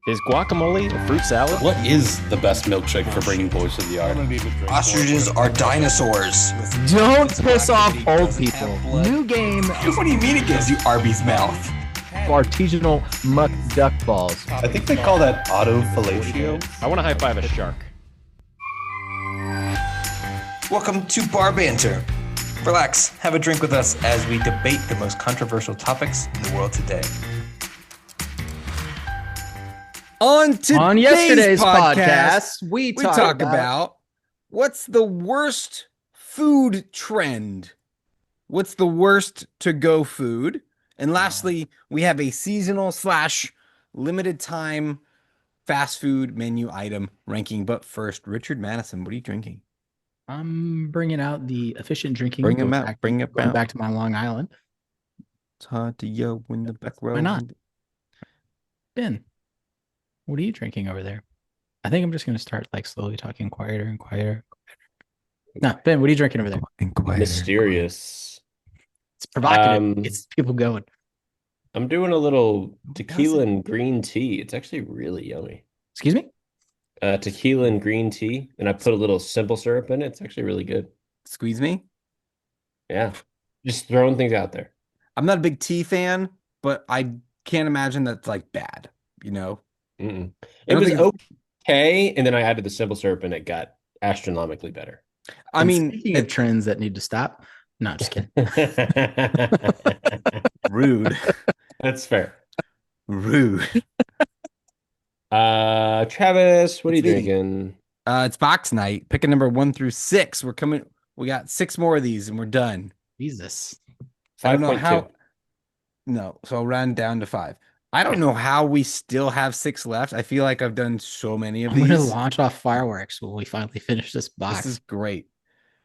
Is guacamole a fruit salad? What is the best milkshake for bringing boys to the yard? Ostriches are dinosaurs. Don't piss off old people. New game, What do you mean it gives you Arby's mouth? artisanal muck duck balls. I think they call that autofellatio. I want to high five a shark. Welcome to Bar Banter. Relax, have a drink with us as we debate the most controversial topics in the world today. On yesterday's podcast, we we talk about what's the worst food trend? What's the worst to-go food? And lastly, we have a seasonal / limited time fast food menu item ranking. But first, Richard Madison, what are you drinking? I'm bringing out the efficient drinking. Bring 'em going out, back- bring it going out. back to my Long Island. It's hard to yo in the back row. Why not? Ben, what are you drinking over there? I think I'm just going to start like slowly talking quieter and quieter. No, Ben, what are you drinking over there? Mysterious. It's provocative. It's people going. I'm doing a little tequila and green tea. It's actually really yummy. Excuse me? Tequila and green tea, and I put a little simple syrup in it. It's actually really good. Squeeze me. Yeah. Just throwing things out there. I'm not a big tea fan, but I can't imagine that's like bad, you know? Mm-mm. I It don't was think okay, and then I added the simple syrup, and it got astronomically better. I And mean, speaking of trends that need to stop, no, just kidding. rude. That's fair. Rude. Travis, what are you It's me. drinking? It's box night. Pick a number 1 through 6. We got 6 more of these and we're done. Jesus. I don't know 5.2. how. No, so I'll round down to 5. I don't know how we still have 6 left. I feel like I've done so many of I'm going to these. launch off fireworks when we finally finish this box. This is great.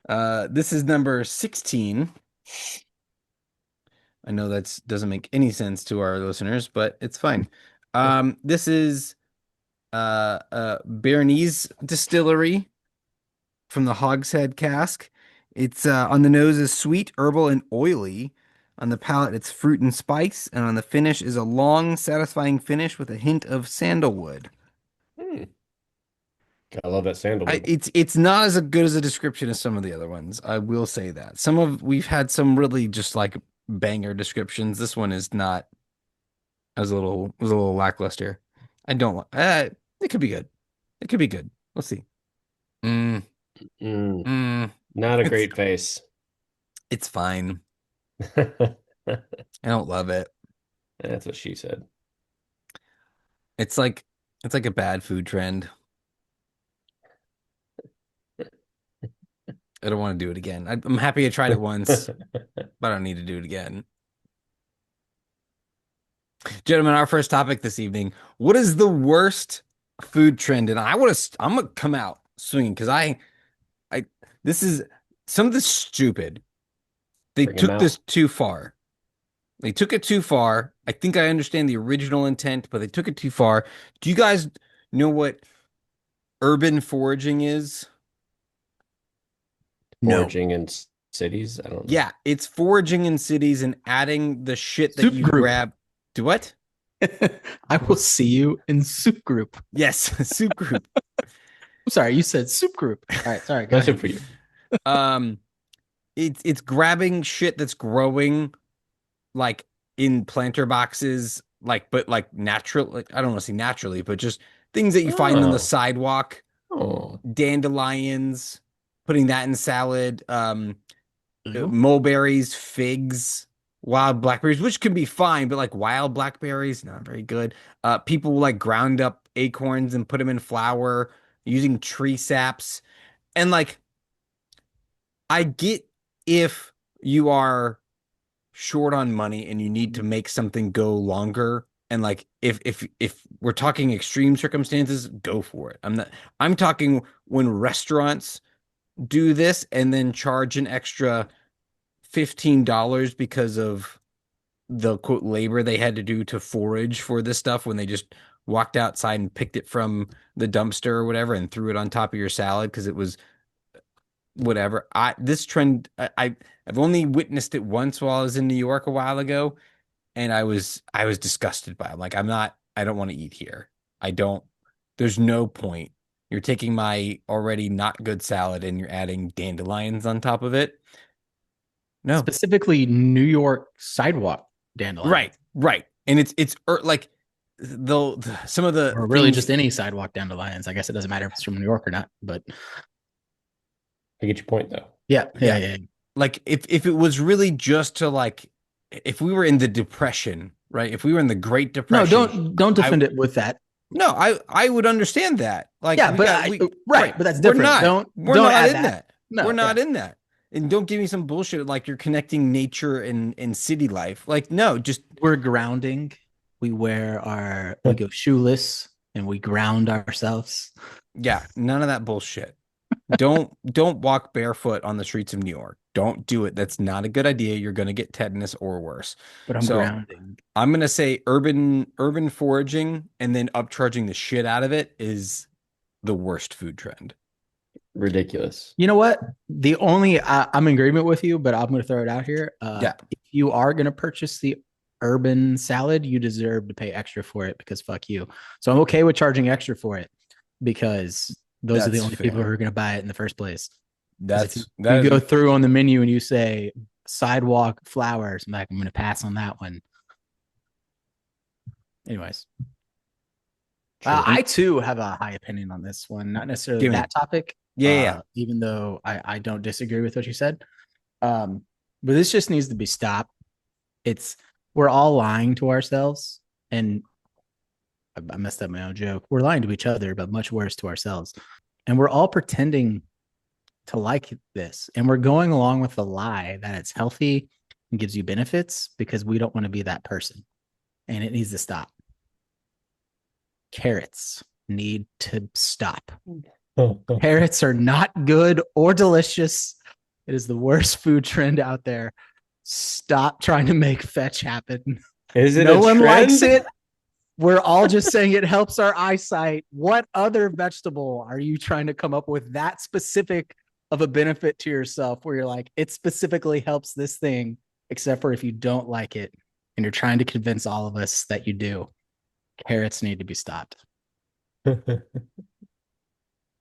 This is number 16. I know that doesn't make any sense to our listeners, but it's fine. This is Bernese Distillery from the Hogshead cask. It's on the nose is sweet, herbal, and oily. On the palate, it's fruit and spice, and on the finish is a long, satisfying finish with a hint of sandalwood. I love that sandalwood. It's not as good as a description as some of the other ones. I will say that we've had some really just like banger descriptions. This one is not. Was a little lackluster. I don't. It could be good. It could be good. Let's see. Not a It's- great face. It's fine. I don't love it. That's what she said. It's like a bad food trend. I don't want to do it again. I'm happy I tried it once, but I don't need to do it again. Gentlemen, our first topic this evening: what is the worst food trend? And I'm gonna come out swinging because this is some of this stupid. They Bring 'em took this out. too far. They took it too far. I think I understand the original intent, but they took it too far. Do you guys know what urban foraging is? Foraging in cities. I don't know. Yeah, it's foraging in cities and adding the shit that Soup you group. grab. Do what? I will see you in soup group. Yes, soup group. I'm sorry, you said soup group. All right, sorry. Go That's it ahead. for you. It's grabbing shit that's growing like in planter boxes, but like natural. Like I don't want to say naturally, but just things that you find on Oh. the sidewalk. Oh, Dandelions, putting that in salad. Ew. Mulberries, figs, wild blackberries, which can be fine, but like wild blackberries, not very good. People like ground up acorns and put them in flour using tree saps. And like, I get if you are short on money and you need to make something go longer. And like, if we're talking extreme circumstances, go for it. I'm talking when restaurants do this and then charge an extra $15 because of the quote labor they had to do to forage for this stuff when they just walked outside and picked it from the dumpster or whatever and threw it on top of your salad because it was whatever. This trend I've only witnessed it once while I was in New York a while ago, and I was disgusted by it. I'm like, I don't want to eat here. I don't. There's no point. You're taking my already not good salad and you're adding dandelions on top of it. No. Specifically, New York sidewalk dandelion, Right. And it's like some of the or really things. just any sidewalk dandelions. I guess it doesn't matter if it's from New York or not. But I get your point though. yeah. Like if it was really just to like, if we were in the Depression, right? If we were in the Great No, Depression, don't defend it with that. no, I would understand that. Like, Yeah, but right, but that's different. We're Don't not add in that. No, We're not in that. And don't give me some bullshit like you're connecting nature and city life. Like, no, just We're grounding. We go shoeless and we ground ourselves. yeah, none of that bullshit. Don't walk barefoot on the streets of New York. Don't do it. That's not a good idea. You're gonna get tetanus or worse. But I'm So grounding. I'm gonna say urban foraging and then upcharging the shit out of it is the worst food trend. Ridiculous. You know what? I'm in agreement with you, but I'm going to throw it out here. Yeah. If you are going to purchase the urban salad, you deserve to pay extra for it because fuck you. So I'm okay with charging extra for it because those are the That's only people fair. who are going to buy it in the first place. 'Cause if That you is go through on the menu and you say sidewalk flowers, I'm like, I'm going to pass on that one. Anyways, I too have a high opinion on this one, not necessarily Give me- that topic. yeah. Even though I don't disagree with what you said. But this just needs to be stopped. We're all lying to ourselves, and I messed up my own joke. We're lying to each other, but much worse to ourselves. And we're all pretending to like this, and we're going along with the lie that it's healthy and gives you benefits because we don't want to be that person, and it needs to stop. Carrots need to stop. Carrots are not good or delicious. It is the worst food trend out there. Stop trying to make fetch happen. Is it No a one trend? likes it. We're all just saying it helps our eyesight. What other vegetable are you trying to come up with that specific of a benefit to yourself where you're like, it specifically helps this thing, except for if you don't like it and you're trying to convince all of us that you do. Carrots need to be stopped.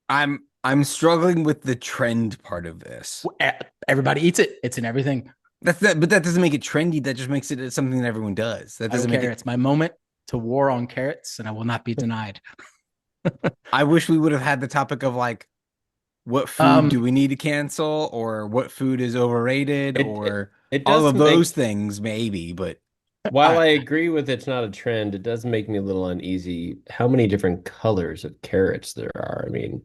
I'm struggling with the trend part of this. Everybody eats it. It's in everything. But that doesn't make it trendy. That just makes it something that everyone does. That I don't doesn't make care. it. It's my moment to war on carrots, and I will not be denied. I wish we would have had the topic of like, what food do we need to cancel, or what food is overrated, or It all does of those things, maybe. But While I agree with it's not a trend, it does make me a little uneasy how many different colors of carrots there are. I mean,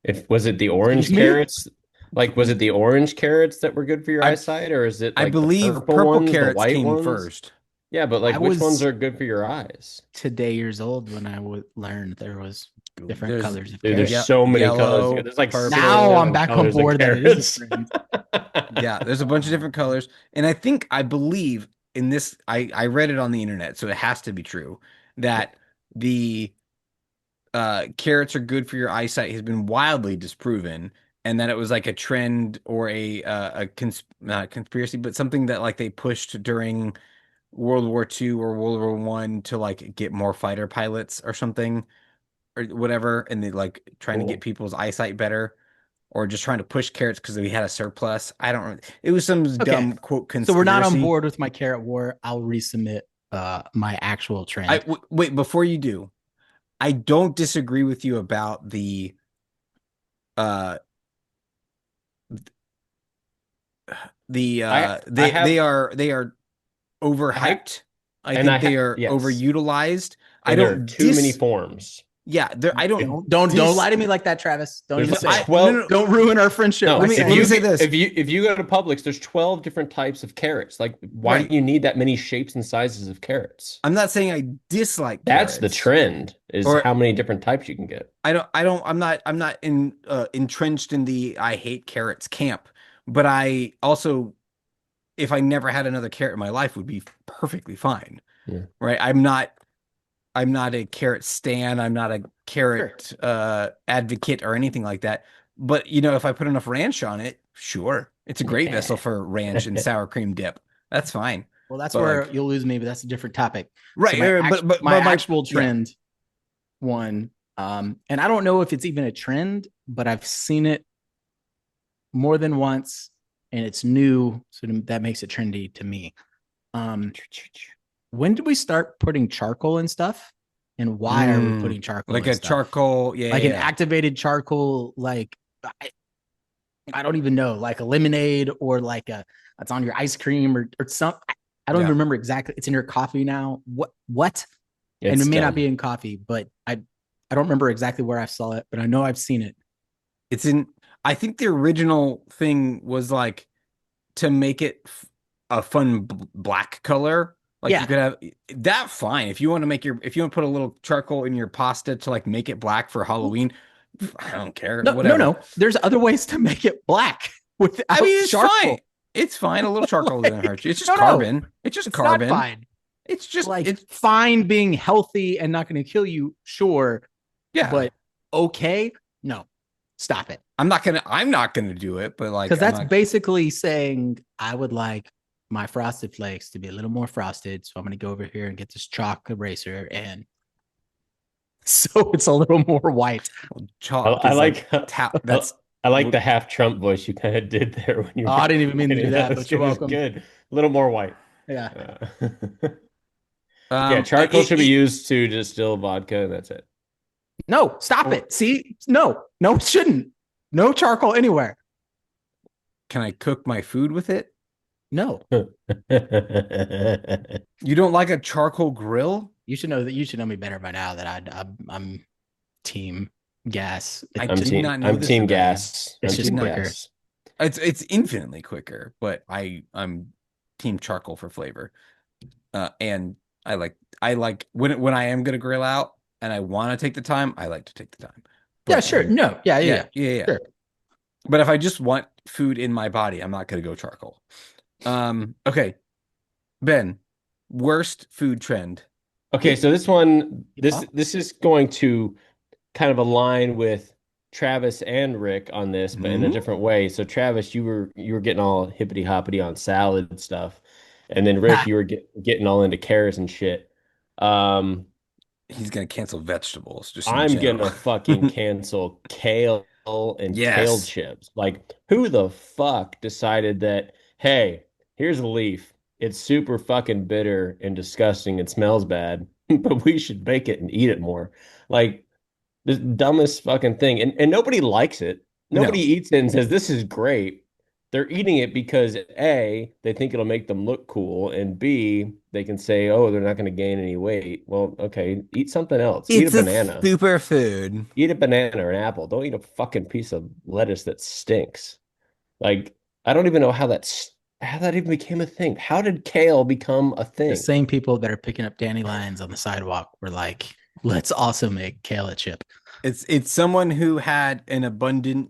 if was it the orange Excuse me? carrots? Like, was it the orange carrots that were good for your eyesight, or is it I like the believe purple purple ones, the carrots white came ones? first. Yeah, but like, I which ones was are good for your eyes? today years old when I would learn there was different There's- colors of Dude, carrots. there's so many yellow, colors. There's like purple. six Now I'm different back on colors of board that it is a carrots. trend. Yeah, there's a bunch of different colors. And I believe in this, I read it on the internet, so it has to be true, that the carrots are good for your eyesight has been wildly disproven, and that it was like a trend or not a conspiracy, but something that like they pushed during World War II or World War One to like get more fighter pilots or something or whatever, and they like trying to Cool. get people's eyesight better. Or just trying to push carrots because we had a surplus. I don't. It was some dumb quote conspiracy. So we're not on board with my carrot war. I'll resubmit my actual trend. Wait, before you do, I don't disagree with you about the uh they are overhyped. I think they are yes. overutilized. And there are too many forms. Yeah, I don't Don't lie to me like that, Travis. Don't There's even like say it. 12 Don't ruin our friendship. No, by if saying let me you it. say this. if you go to Publix, there's 12 different types of carrots. Like, why Right. do you need that many shapes and sizes of carrots? I'm not saying I dislike That's the carrots. trend, is Or- how many different types you can get. I'm not entrenched in the I hate carrots camp, but I also, if I never had another carrot in my life, would be perfectly fine. Yeah. Right? I'm not a carrot stan. I'm not a carrot advocate or anything like that. But if I put enough ranch on it, sure, it's a great vessel for ranch and sour cream dip. That's fine. Well, that's But, where like- you'll lose me, but that's a different topic. Right? So but my my actual trend one. And I don't know if it's even a trend, but I've seen it more than once, and it's new, so that makes it trendy to me. Um, when did we start putting charcoal and stuff? And why are we putting charcoal Like and a stuff? charcoal, yeah, Like yeah, an yeah. activated charcoal, like I don't even know, like a lemonade or like a it's on your ice cream or something. I don't Yeah. even remember exactly. It's in your coffee now. What? And it It's may not be dumb. in coffee, but I don't remember exactly where I saw it, but I know I've seen it. It's in, I think the original thing was like to make it a fun black color. Like you Yeah. could have that fine. If you want to make your, if you want to put a little charcoal in your pasta to like make it black for Halloween, I don't care. No, no, Whatever. no. There's other ways to make it black I without mean, it's fine. charcoal. It's fine. A little charcoal doesn't hurt you. It's just No, no, carbon. It's just it's not carbon. fine. It's just Like it's fine being healthy and not going to kill you, sure, yeah. but okay, no, stop it. I'm not gonna do it, but like Because I'm that's not basically saying I would like my frosted flakes to be a little more frosted. So I'm going to go over here and get this chalk eraser. And so it's a little more white. chalk I is like like that's I like the half Trump voice you kind of did there when you Oh, were I didn't even mean to do explaining. that, That was but you're good. It was welcome. good. A little more white. Yeah. Uh, yeah, I- charcoal it, should be it, used to distill vodka, and that's it. No, stop or it. See, no, no, it shouldn't. No charcoal anywhere. can I cook my food with it? No, You don't like a charcoal grill? you should know that. You should know me better by now that I'm team gas. I did not know I'm this team about you. gas. It's I'm just team quicker. gas. It's infinitely quicker, but I'm team charcoal for flavor. And I like when I am gonna grill out and I want to take the time, I like to take the time. Yeah, But sure. No, yeah, yeah, yeah, yeah. yeah, yeah. Sure. But if I just want food in my body, I'm not gonna go charcoal. Okay, Ben, worst food trend. Okay, so this one, Keep up. this is going to kind of align with Travis and Rick on this, but in a Hmm? different way. So Travis, you were getting all hippity hoppity on salad stuff, and then Rick, Ah, you were getting all into carrots and shit. Um, He's gonna cancel vegetables just in I'm general. gonna fucking cancel kale and kale Yes, chips. Like, who the fuck decided that, hey, here's a leaf. It's super fucking bitter and disgusting and smells bad, but we should bake it and eat it more. Like, the dumbest fucking thing. And nobody likes it. Nobody no, eats it and says, this is great. They're eating it because A, they think it'll make them look cool, and B, they can say, oh, they're not going to gain any weight. Well, okay, eat something else. Eat a it's a banana. superfood. Eat a banana or an apple. Don't eat a fucking piece of lettuce that stinks. Like, I don't even know how that even became a thing. How did kale become a the thing? same people that are picking up dandelions on the sidewalk were like, let's also make kale a chip. It's someone who had an abundant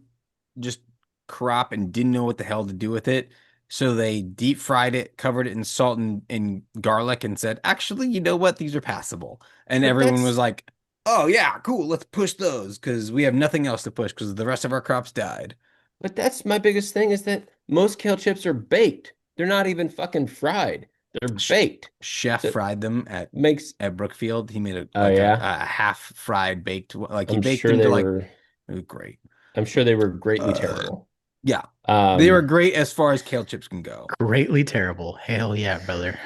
just crop and didn't know what the hell to do with it. So they deep fried it, covered it in salt and garlic, and said, actually, you know what? These are passable. And But everyone was that's like, oh yeah, cool, let's push those because we have nothing else to push because the rest of our crops died. But that's my biggest thing is that most kale chips are baked. They're not even fucking fried. They're Sh- baked. Chef So it fried them makes, at Brookfield. He made a oh like yeah, a half fried baked like he I'm baked sure them to they like were, it was great. I'm sure they were greatly Uh, terrible. yeah, they were Um, great as far as kale chips can go. Greatly terrible. Hell yeah, brother.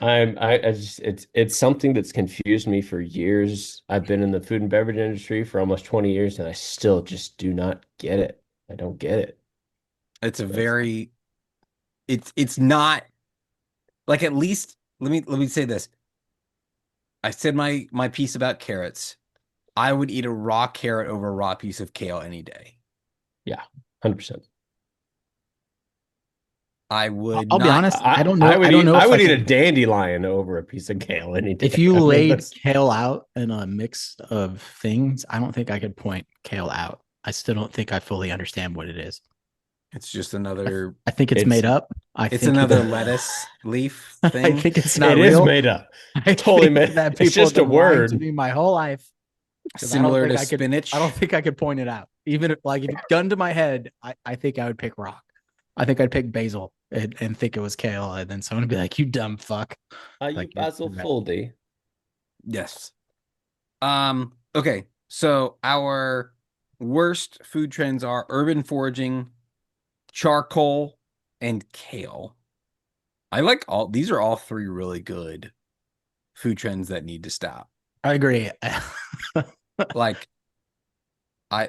I just, it's something that's confused me for years. I've been in the food and beverage industry for almost 20 years, and I still just do not get it. I don't get it. It's a That's, very it's not like at least let me say this. I said my piece about carrots. I would eat a raw carrot over a raw piece of kale any day. yeah, 100%. I would I'll be not honest. I don't know. I don't know I if I would eat a could. dandelion over a piece of kale any If day. you I mean, laid that's kale out in a mix of things, I don't think I could point kale out. I still don't think I fully understand what it is. it's just another I think it's it's made up. I it's think another it's lettuce leaf I thing. think it's not it is real. made up. I Totally think made. that It's people have just a been lying to word. me my whole life because Similar to I don't spinach. think I could point it out. Even if like if it gun to my head, I think I would pick rock. I think I'd pick basil and think it was kale, and then someone would be like, "You dumb fuck." Are you Like basil foldy? Yes. Um Okay, so our worst food trends are urban foraging, charcoal, and kale. I like all these are all three really good food trends that need to stop. I agree. Like I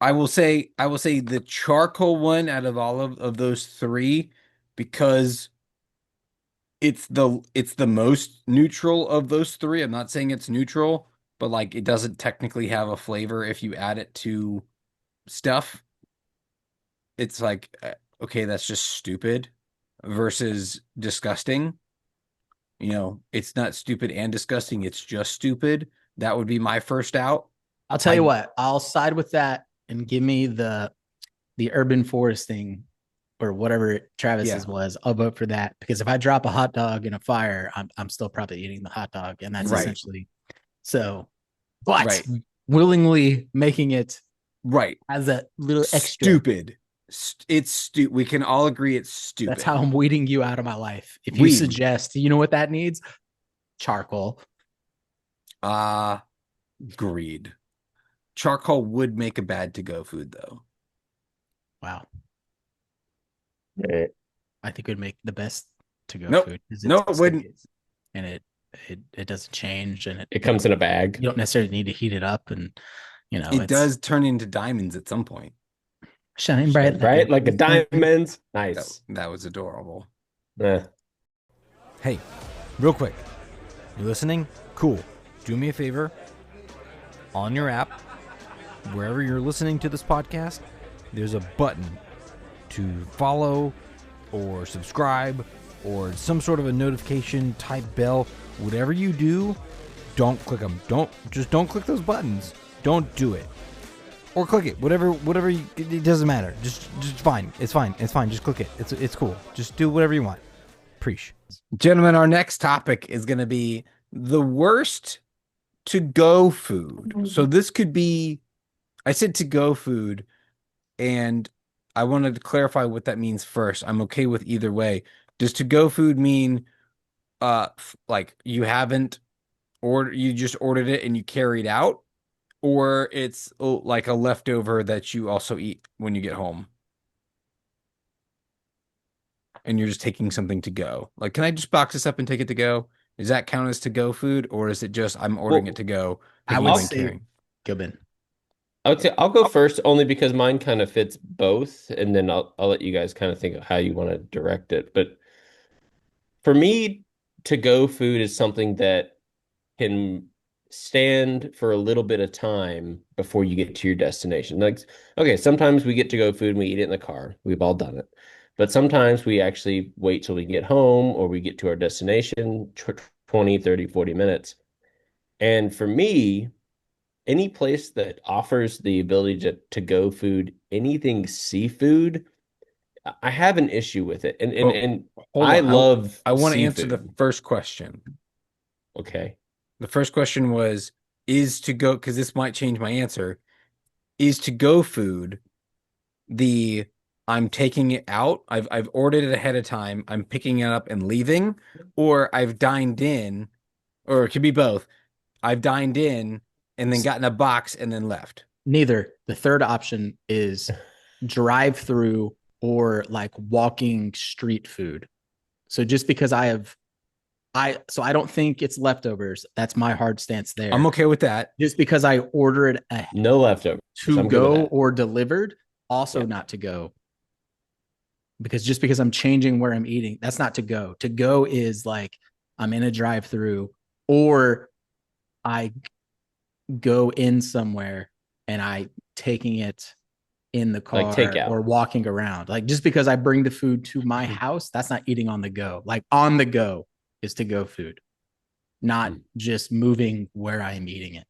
I will say the charcoal one out of all of those three because it's the most neutral of those three. I'm not saying it's neutral, but like it doesn't technically have a flavor if you add it to stuff. It's like okay, that's just stupid versus disgusting. It's not stupid and disgusting, it's just stupid. That would be my first out. I'll tell you I what, I'll side with that and give me the urban foresting or whatever Yeah, Travis's was. I'll vote for that because if I drop a hot dog in a fire, I'm still probably eating the hot dog, and that's right, essentially so. But right, willingly making it right. as a little extra. Stupid. It's stupid. We can all agree it's That's how stupid. I'm weeding you out of my life. If you Weed. suggest, you know what that needs? Charcoal. Uh Greed. Charcoal would make a bad to-go food though. Wow. Eh, I think it would make the best to go Nope. food because No, it's it wouldn't. insidious and it doesn't change and It comes in a bag. you don't necessarily need to heat it up and It it's does turn into diamonds at some point. shine Shine bright like a bright like a diamond. That Nice. that was adorable. Eh. Hey, real quick. You listening? Cool. Do me a favor. On your app, wherever you're listening to this podcast, there's a button to follow or subscribe or some sort of a notification type bell. Whatever you do, don't click them. Don't click those buttons. Don't do it. Or click it. Whatever it doesn't matter. Just fine. It's fine. It's fine. Just click it. It's cool. Just do whatever you want. Preach. Gentlemen, our next topic is going to be the worst to-go food. So this could be, I said to-go food, and I wanted to clarify what that means first. I'm okay with either way. Does to-go food mean like you just ordered it and you carried out, or it's like a leftover that you also eat when you get home? And you're just taking something to go. Like, can I just box this up and take it to go? Does that count as to go food, or is it just I'm ordering it Well, to go, I picking would up and say carrying? go Ben. I would say I'll go first only because mine kind of fits both, and then I'll let you guys kind of think of how you want to direct it. But for me, to go food is something that can stand for a little bit of time before you get to your destination. Like, okay, sometimes we get to go food and we eat it in the car. We've all done it. But sometimes we actually wait till we get home or we get to our destination 20, 30, 40 minutes. And for me, any place that offers the ability to go food, anything seafood, I have an issue with it. And and Oh, and hold I on. love I want to answer the seafood. first question. Okay. The first question was, is to go, because this might change my answer, is to go food the I'm taking it out, I've ordered it ahead of time, I'm picking it up and leaving, or I've dined in, or it could be both. I've dined in and then gotten a box and then left. Neither. The third option is drive through or like walking street food. So just because I don't think it's leftovers. That's my hard stance I'm there. okay with that. Just because I order it No leftovers. to I'm good with go that. or delivered, also Yeah. not to go. Because just because I'm changing where I'm eating, that's not to go. To go is like I'm in a drive through or I go in somewhere and I taking it in the Like car takeout. or walking around. Like just because I bring the food to my house, that's not eating on the go. Like on the go is to go food, not just moving where I am eating it.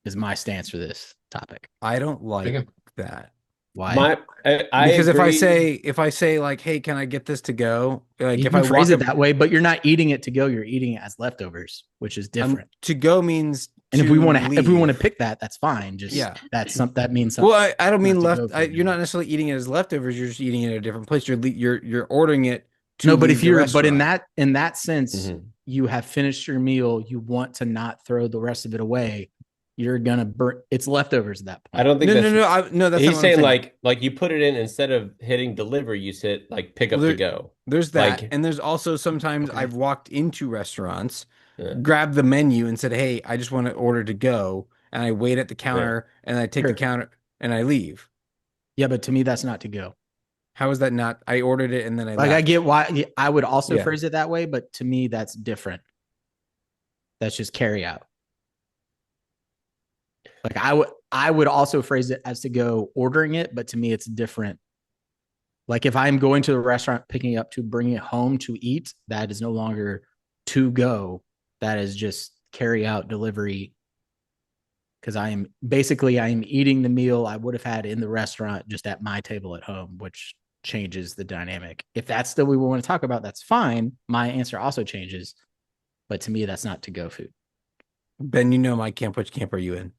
Is my stance for this topic. I don't like Okay. that. Why? I Because agree. if I say like, hey, can I get this to go? Like You if can I phrase walk it up, that way, but you're not eating it to go. You're eating it as leftovers, which is different. to go means And to if we want to leave. pick that, that's fine. Just Yeah. that means something. Well, I don't mean Not to go left. food You're not anymore. necessarily eating it as leftovers. You're just eating it at a different place. You're ordering it to No, but leave if the you're but restaurant. in that sense, Mhm. you have finished your meal, you want to not throw the rest of it away, you're gonna burn. It's leftovers at that I point. don't think No, no, that's no, no. That's not he's what I'm saying saying. like you put it in instead of hitting deliver, you hit like pick Well, up to go. there's that, Like and there's also sometimes Okay. I've walked into restaurants, yeah, grabbed the menu, and said, "Hey, I just want to order to go," and I wait at the yeah. counter, and I take the Sure. counter, and I leave. Yeah, but to me, that's not to go. How is that not? I ordered it and then I Like I left. get why I would also Yeah, phrase it that way, but to me, that's different. That's just carry out. Like I would also phrase it as to go ordering it, but to me, it's different. Like if I'm going to the restaurant, picking it up to bring it home to eat, that is no longer to go. That is just carry out delivery. Because I am eating the meal I would have had in the restaurant just at my table at home, which changes the dynamic. If that's still what we want to talk about, that's fine. My answer also changes, but to me, that's not to go food. Ben, you know my camp. Which camp are you in?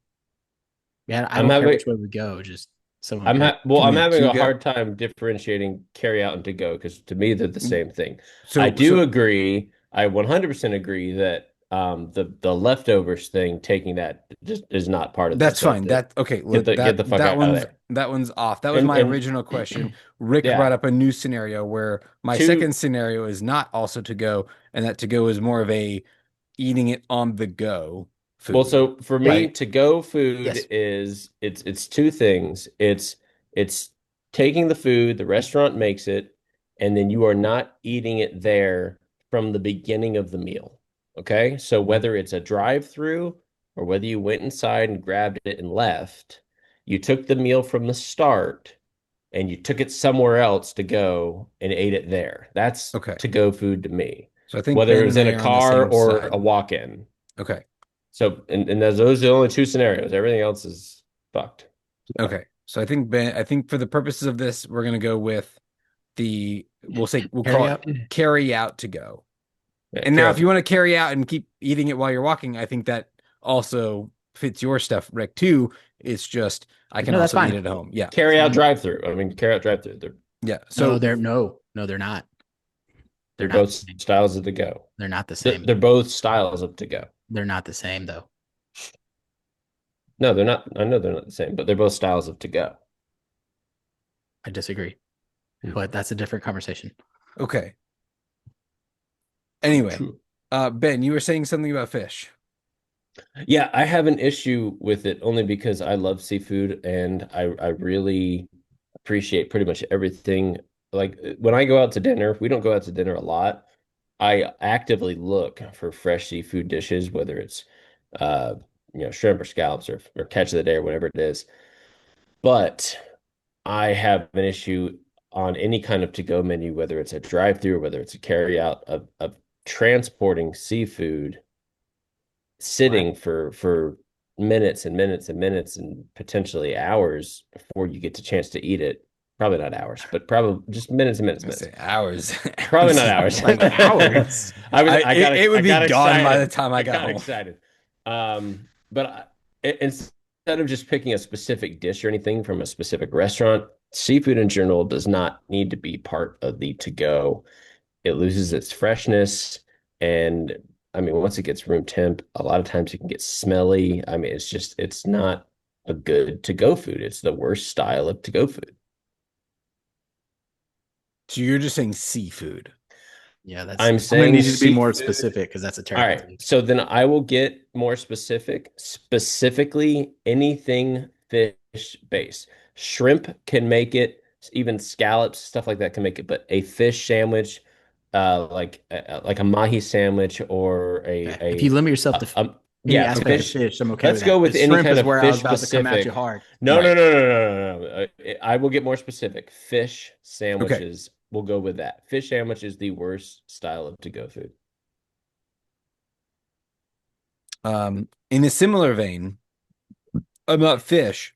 Yeah, I I'm don't care having which way we go. Just someone pick. I'm Commit having to a go. hard time differentiating carry out and to go because to me they're the same thing. I So, do so agree. I 100% agree that the leftovers thing taking that just is not part of that's the fine. the That okay. get That the fuck that out of one's there. that one's off. That was my And original question. Rick brought yeah, up a new scenario where my two second scenario is not also to go, and that to go is more of a eating it on the go well, food. so for me, Right. to go food Yes. is it's two things. It's taking the food, the restaurant makes it, and then you are not eating it there from the beginning of the meal. Okay? So Mhm. whether it's a drive-through or whether you went inside and grabbed it and left, you took the meal from the start and you took it somewhere else to go and ate it there. That's Okay. to go food to me. So I think Whether Ben it was and I in a are on the car same or a side. walk-in. Okay. So, and those are the only two scenarios. Everything else is fucked. So, Okay. So I think Ben, I think for the purposes of this, we're gonna go with we'll Carry call it out. carry out to go. yeah, And now carry if out to you go. want to carry out and keep eating it while you're walking, I think that also fits your stuff, Rick, too. It's just I can No, that's also eat fine. it at home. Yeah. That's Carry out fine. drive through. I mean, carry out drive through. Yeah. No, So no, they're not. They're They're not the both same. styles of to go. They're not the same. They're both styles of to go. They're not the same though. No, they're not. I know they're not the same, but they're both styles of to go. I disagree. Hmm. But that's a different conversation. okay. True, Anyway, true. Ben, you were saying something about fish. Yeah, I have an issue with it only because I love seafood and I really appreciate pretty much everything. Like when I go out to dinner, we don't go out to dinner a lot. I actively look for fresh seafood dishes, whether it's uh, shrimp or scallops or catch of the day or whatever it is. But I have an issue on any kind of to-go menu, whether it's a drive-through or whether it's a carry-out of transporting seafood Why? sitting for minutes and minutes and minutes and potentially hours before you get the chance to eat it. Probably not hours, but probably just minutes and minutes I and minutes. say hours. Probably Hours not is hours. like hours. It I would be got gone by the excited. time I I got got home. excited. Instead of just picking a specific dish or anything from a specific restaurant, seafood in general does not need to be part of the to go. It loses its freshness. And I mean, once it gets room temp, a lot of times it can get smelly. I mean, it's not a good to go food. It's the worst style of to go food. So you're just saying seafood. Yeah, that's I'm I'm gonna saying need you to be more seafood. specific because that's a All terrible right. take. So then I will get more specific. Specifically, anything fish based. Shrimp can make it, even scallops, stuff like that can make it, but a fish sandwich, like a mahi sandwich or Okay. If you limit yourself to any yeah, aspect of Okay. fish. fish, I'm okay with Let's that. go The with any shrimp kind is of where I was fish about to come at you specific. hard. No, no, Right. no, no, no, no, no, no. I will get more specific. Fish Okay. sandwiches, we'll go with that. Fish sandwich is the worst style of to-go food. In a similar vein about fish,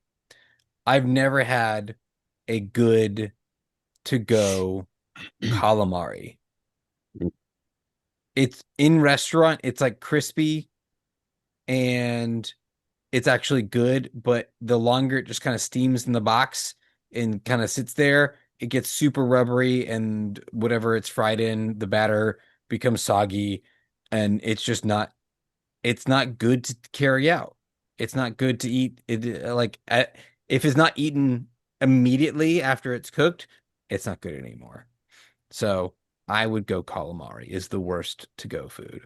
I've never had a good to go calamari. It's in restaurant, it's like crispy and it's actually good, but the longer it just kind of steams in the box and kind of sits there, it gets super rubbery and whatever it's fried in, the batter becomes soggy. and it's not good to carry out. It's not good to eat it if it's not eaten immediately after it's cooked, it's not good anymore. So I would go calamari is the worst to go food.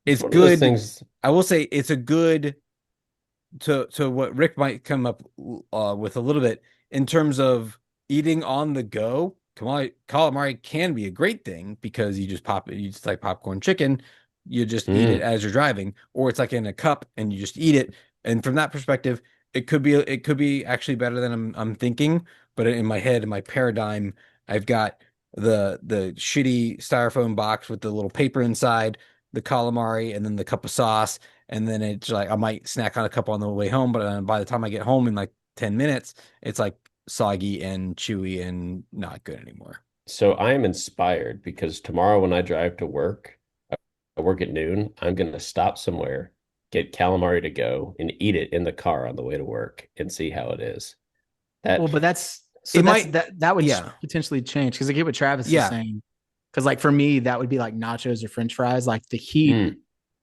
It's It's one of those good. things. I will say it's a good to what Rick might come up with a little bit in terms of eating on the go. Calamari can be a great thing because you just pop it, you just like popcorn chicken, you just eat it Mm. as you're driving, or it's like in a cup and you just eat it. And from that perspective, it could be actually better than I'm thinking. But in my head, in my paradigm, I've got the shitty styrofoam box with the little paper inside, the calamari, and then the cup of sauce, and then it's like I might snack on a couple on the way home, but by the time I get home in like 10 minutes, it's like soggy and chewy and not good anymore. So I am inspired because tomorrow when I drive to work, I work at noon. I'm going to stop somewhere, get calamari to go, and eat it in the car on the way to work and see how it is. Well, That but that's so It that's might, that would yeah, potentially change because I get what Travis is yeah, saying. Because like for me, that would be like nachos or French fries. Like the heat mm,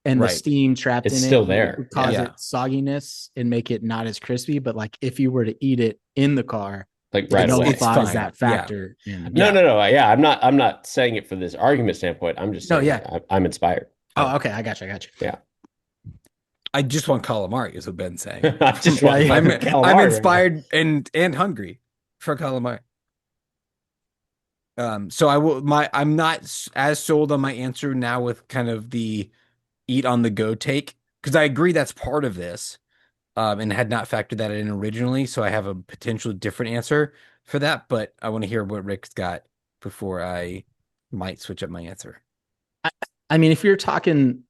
and the right, steam trapped it's in it still there. would cause Yeah. yeah. it sogginess and make it not as crispy. But like if you were to eat it in the car, Like it right It's away. nullifies fine. that Yeah, factor. And No, yeah. no, no. Yeah, I'm not saying it for this argument standpoint. I'm just no, saying yeah. I'm inspired. Yeah. Oh, okay. I got you. I got you. Yeah. I just want calamari, is what Ben's saying. I just Yeah, want yeah. I'm fucking I'm calamari right now. inspired and hungry for calamari. So I'm not as sold on my answer now with kind of the eat on the go take because I agree that's part of this. And had not factored that in originally. So I have a potential different answer for that, but I want to hear what Rick's got before I might switch up my answer. I, I mean, if you're talking,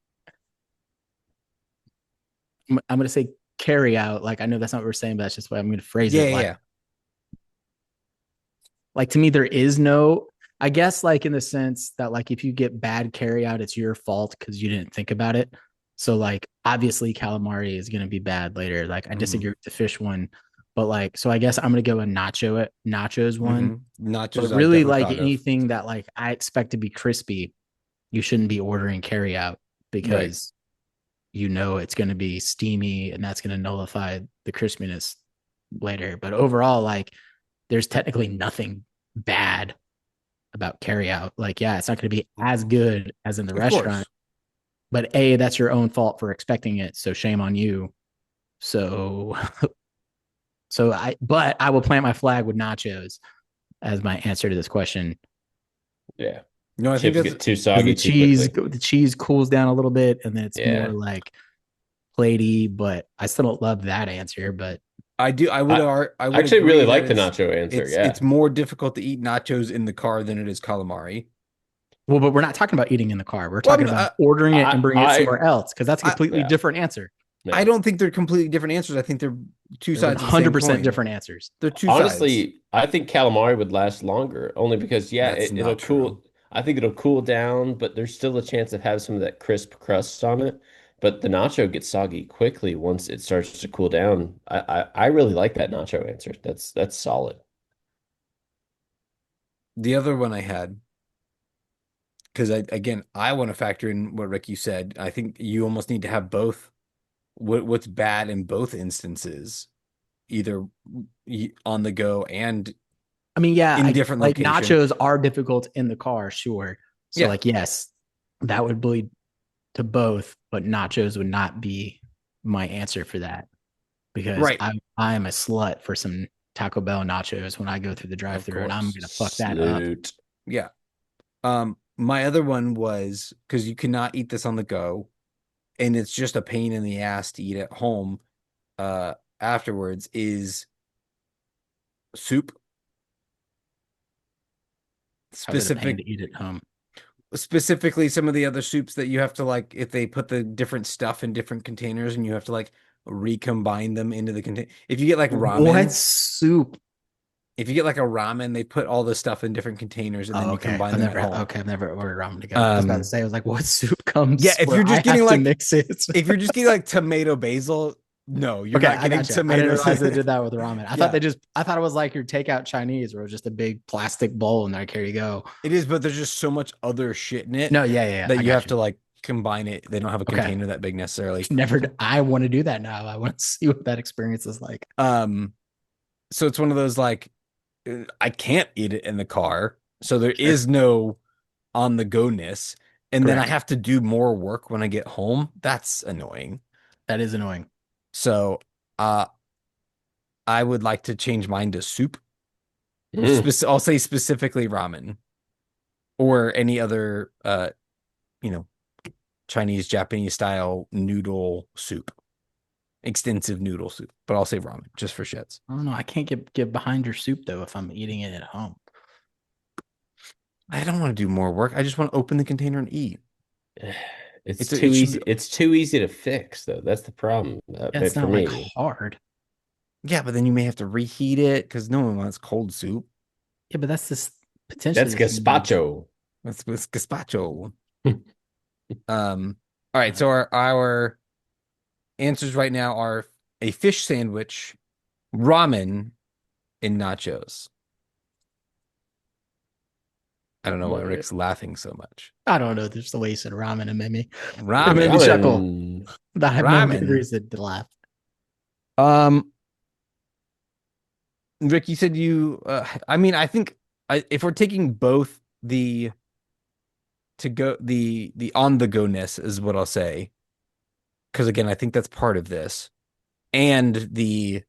I'm going to say carry out. Like I know that's not what we're saying, but that's just what I'm going to phrase Yeah, it. yeah, yeah. Like to me, there is no. I guess like in the sense that like if you get bad carry out, it's your fault because you didn't think about it. So like obviously calamari is going to be bad later. Like I Mhm. disagree with the fish one, but like so I guess I'm going to go a nachos one. But Nachos, I really definitely like thought of. anything that like I expect to be crispy, you shouldn't be ordering carry out Right. because you know it's going to be steamy and that's going to nullify the crispiness later. But overall, like there's technically nothing bad about carry out. Like, yeah, it's not going to be as good as in the Of restaurant, course. but A, that's your own fault for expecting it. So shame on you. So, but I will plant my flag with nachos as my answer to this question Yeah. No, I think Chips that's get too because soggy too quickly. the cheese cools down a little bit and then it's more Yeah. like platey, but I still don't love that answer. But I I I would actually agree really that like the nacho answer. it's Yeah. more difficult to eat nachos in the car than it is calamari. well, but we're not talking about eating in the car. We're Well, talking I'm, about ordering it and bringing it I somewhere else because that's a I, completely yeah. different answer. I Yeah. don't think they're completely different answers. I think they're two They're sides of the same 100% coin. different answers. They're two sides. Honestly, I think calamari would last longer only because yeah, That's it'll not true. cool. I think it'll cool down, but there's still a chance of having some of that crisp crust on it. But the nacho gets soggy quickly once it starts to cool down. I really like that nacho answer. That's solid. The other one I had, because I want to factor in what Rick you said. I think you almost need to have both. What's bad in both instances, either on the go and I mean, yeah, in different like location. nachos are difficult in the car, sure. So, Yeah, like, yes, that would bleed to both, but nachos would not be my answer for that because right. I'm a slut for some Taco Bell nachos when I go through the Of drive-through, and I'm course. gonna fuck that up. Salute. Yeah. My other one was because you cannot eat this on the go, and it's just a pain in the ass to eat at home. Afterwards is soup. How is it a pain Specific, to eat at home? specifically some of the other soups that you have to like if they put the different stuff in different containers and you have to like recombine them into the container. If you get like What ramen, soup? if you get like a ramen, they put all the stuff in different containers and then Oh, you okay. combine them at home. I've never ordered ramen together. I was about to Um, say, I was like, what soup yeah, comes if where you're I just getting have to like mix it? if you're just getting like tomato basil, no, you're Okay, not I getting got you. I didn't tomatoes. realize they did that with ramen. Yeah, I thought it was like your takeout Chinese where it was just a big plastic bowl and there, here you go. it is, but there's just so much other shit in it No, yeah, yeah, yeah. that I you got have you. to like combine it. They don't have a Okay. container that big necessarily. I want to do that now. I want to see what that experience is like. So it's one of those like I can't eat it in the car, so there is no on the go-ness, and then I Correct. have to do more work when I get home. That's annoying. That is annoying. So, I would like to change mine to soup. Mm. I'll say specifically ramen or any other, you know, Chinese, Japanese style noodle soup, extensive noodle soup. But I'll say ramen just for shits. I don't know. I can't get behind your soup though if I'm eating it at home. I don't want to do more work. I just want to open the container and eat. It's It too should easy. be, It's too easy to fix, though. That's the problem, Yeah, it's for not like me. hard. yeah, but then you may have to reheat it because no one wants cold soup. Yeah, but that's this potentially That's this gazpacho. That's gazpacho. All right. So our answers right now are a fish sandwich, ramen, and nachos. I don't know why Rick's laughing so much. I don't know. There's the way you said ramen and made me Ramen. chuckle. Ramen. I have no good Ramen. reason to laugh. Um, Rick, you said you. I mean, I think if we're taking both the the on the go ness is what I'll say, because again, I think that's part of this, and the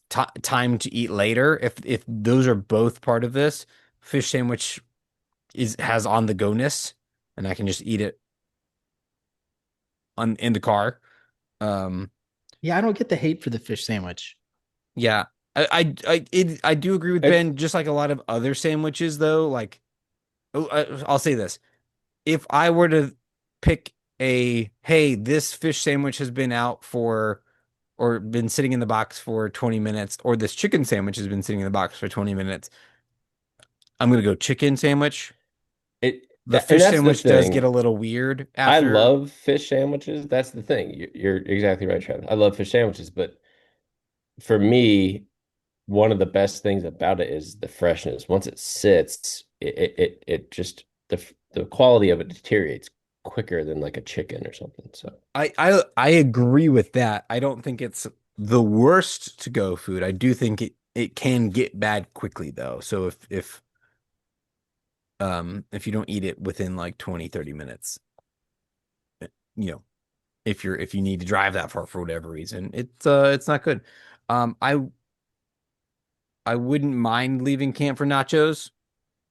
time to eat later. If those are both part of this, fish sandwich has on the go ness, and I can just eat it on in the car. Um, Yeah, I don't get the hate for the fish sandwich. yeah, I do agree with It's Ben. Just like a lot of other sandwiches, though, like I'll say this: if I were to pick hey, this fish sandwich has been out for or been sitting in the box for 20 minutes, or this chicken sandwich has been sitting in the box for 20 minutes, I'm gonna go chicken sandwich. The and fish that's the sandwich does get thing. a little weird I after. love fish sandwiches. That's the thing. You're exactly right, Travis. I love fish sandwiches, but for me, one of the best things about it is the freshness. Once it sits, it just the quality of it deteriorates quicker than like a chicken or something. So I agree with that. I don't think it's the worst to go food. I do think it can get bad quickly though. So if you don't eat it within like 20-30 minutes, you know, if you need to drive that far for whatever reason, it's not good. I wouldn't mind leaving camp for nachos.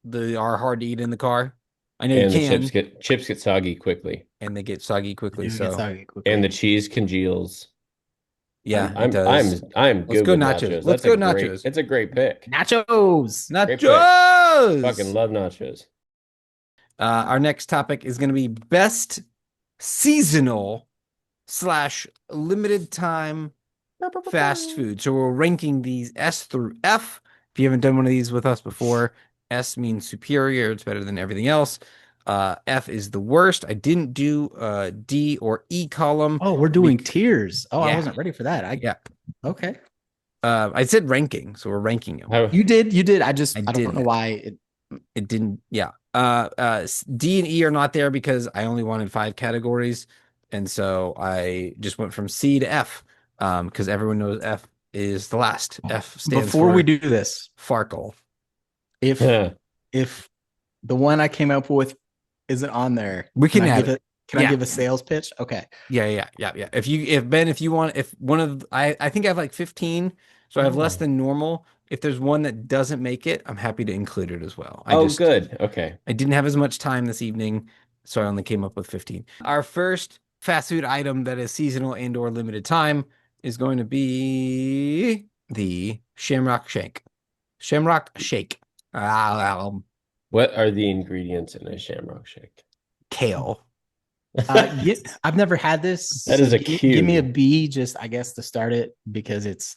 They are hard to eat in the car. I know you and the can, chips get soggy quickly, and they get soggy I quickly. do get So soggy and quickly. the cheese congeals. yeah, it does. I'm Let's good go with nachos. nachos. Let's That's a go great nachos. it's a great pick. Nachos. Great pick. Fucking Nachos. love nachos. Our next topic is going to be best seasonal slash limited time fast food. So we're ranking these S through F. If you haven't done one of these with us before, S means superior. It's better than everything else. F is the worst. I didn't do D or E column. Oh, we're doing tiers. Oh, I Yeah. wasn't ready for that. Yeah. Okay. I said ranking, so we're ranking them. How, You did. I I don't know didn't. why It didn't. Yeah. D and E are not there because I only wanted 5 categories, and so I just went from C to F. Because everyone knows F is the last. F stands before for we do this, Farkle. if if the one I came up with isn't on there, We can add give it. Can I Yeah. give a sales pitch? Okay. Yeah. If you want, if one of I think I have like 15, so I have less than normal. If there's one that doesn't make it, I'm happy to include it as well. good. Okay. I didn't have as much time this evening, so I only came up with 15. Our first fast food item that is seasonal and or limited time is going to be the Shamrock Shake. Shamrock Shake. What are the ingredients in a shamrock shake? Kale. I've never had this. That so is a give me a cue. B, just I guess to start it because it's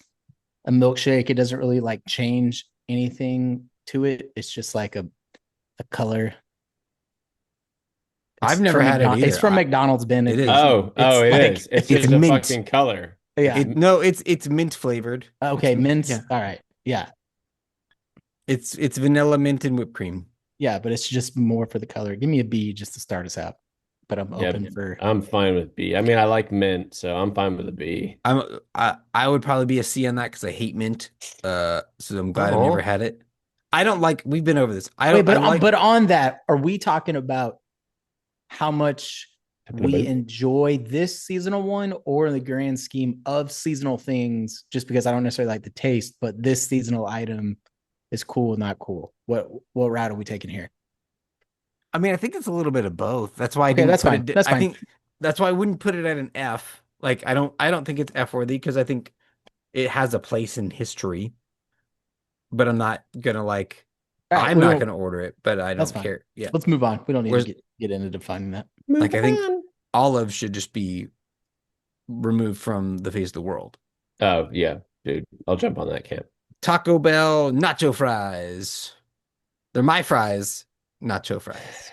a milkshake. It doesn't really like change anything to it. It's just like a color. I've never had it either. It's from McDonald's, Ben. It is. Oh, it like, is. It's it's just a mint. fucking color. Yeah. No, it's mint flavored. Okay, mint. Yeah. All right. Yeah. It's vanilla mint and whipped cream. Yeah, but it's just more for the color. Give me a B just to start us out. but I'm Yeah, open for. I'm fine with B. I mean, I like mint, so I'm fine with a B. I would probably be a C on that because I hate mint. So I'm glad I never Oh, had it. I don't like. We've been over this. I Wait, don't. I like. but on that, are we talking about how much talking we about enjoy this seasonal one, or in the grand scheme of seasonal things? Just because I don't necessarily like the taste, but this seasonal item is cool, not cool. What route are we taking here? I mean, I think it's a little bit of both. That's why I Okay, didn't that's put fine. it. That's I fine. think that's why I wouldn't put it at an F. Like I don't think it's F worthy because I think it has a place in history. But I'm not gonna like. All right, I'm we not won't. gonna order it, but I That's don't fine. care. Yeah. Let's move on. We don't need to Whereas, get into defining that. move like, I think on. olive should just be removed from the face of the world. Oh yeah, dude, I'll jump on that camp. Taco Bell nacho fries. They're my fries, nacho fries.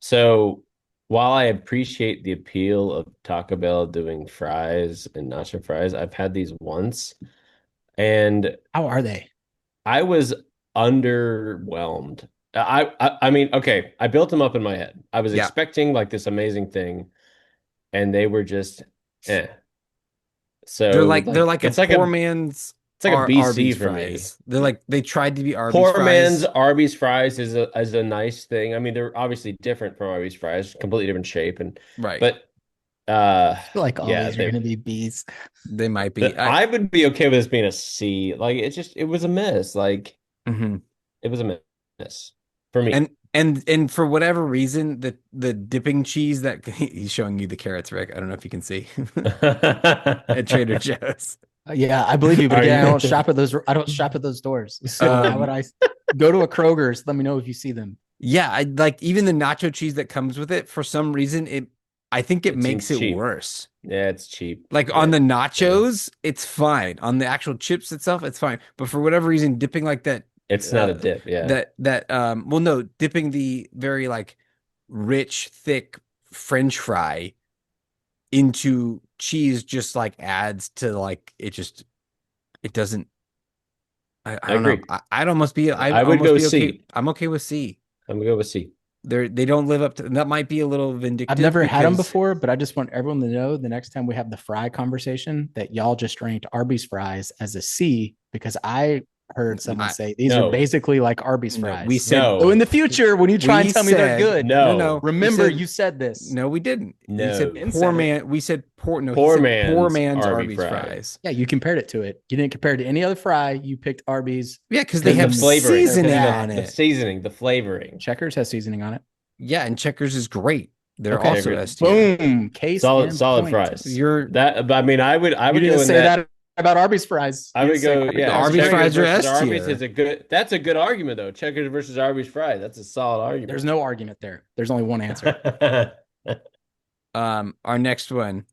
So while I appreciate the appeal of Taco Bell doing fries and nacho fries, I've had these once, and How are they? I was underwhelmed. I mean, okay, I built them up in my head. I was Yeah. expecting like this amazing thing, and they were just eh. They're So like they're like a it's like poor a man's it's like a BC Arby's for me. fries. They're like they tried to be Arby's Poor man's fries. Arby's fries is a nice thing. I mean, they're obviously different from Arby's fries, completely different shape, and Right. but I feel like all yeah, these are going to be B's. They might be. I would be okay with this being a C. Like it was a miss. Like Mhm. it was a miss for me. And for whatever reason, the dipping cheese that he's showing you the carrots, Rick. I don't know if you can see at Trader Joe's. Yeah, I believe you, but Are again, you? I don't shop at those. I don't shop at those stores. So why would I go to a Kroger's? Let me know if you see them. Yeah, I like even the nacho cheese that comes with it. For some reason, I think it It seems makes it cheap. worse. Yeah, it's cheap. Like on Yeah. the nachos, it's fine. On the actual chips itself, it's fine. But for whatever reason, dipping like that, It's not a dip. Yeah. well, no, dipping the very like rich, thick French fry into cheese just like adds to like it doesn't. I I don't know. agree. I'd almost be. I'd I would almost go be okay. C. I'm okay with C. I'm gonna go with C. They don't live up to that. Might be a little I've vindictive never had them because before, but I just want everyone to know the next time we have the fry conversation that y'all just ranked Arby's fries as a C because I heard someone I, say these are No. basically like Arby's no, fries. we said No. So in the future, when you try and we tell me they're said good, No. remember we said, you said this. no, we didn't. You said No. poor Said it. man. We said poor. No, he Poor said poor man's man's Arby Arby's fry. fries. Yeah, you compared it to it. You didn't compare it to any other fry. You picked Arby's. Yeah, because they Because have the flavoring, seasoning bad. on the it. seasoning, the flavoring. Checkers has seasoning on it. Yeah, and Checkers is great. They're Okay. also Checkers. S tier. Boom. Case Solid point. fries. You're That, I mean, I You would go didn't in say that. that about Arby's fries. I You would didn't say go, yeah. Arby's Checkers fries are versus S Arby's tier. is a good. That's a good argument though. Checkers versus Arby's fries. That's a solid argument. There's no argument there. There's only one answer. our next one.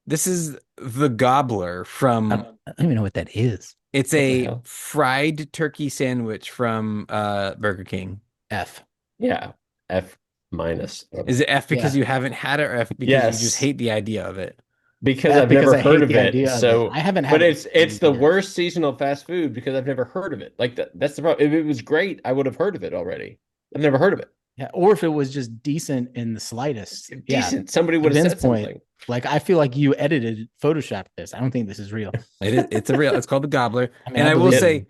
This is the Gobbler I from. don't even know what that is. It's What the a hell? fried turkey sandwich from Burger King. F. Yeah, F minus. Is it F because Yeah. you haven't had it, or F because Yes. you just hate the idea of it? Because F I've because never I heard hate of the it. idea of So, it. I haven't had but it it's the in years. worst seasonal fast food because I've never heard of it. Like that's the problem. If it was great, I would have heard of it already. I've never heard of it. Yeah, or if it was just decent in the slightest. Yeah. Decent. Somebody To would have Ben's said point, something. like I feel like you edited Photoshop this. I don't think this is real. It's a real. It's called the Gobbler, I mean, and I I will believe say,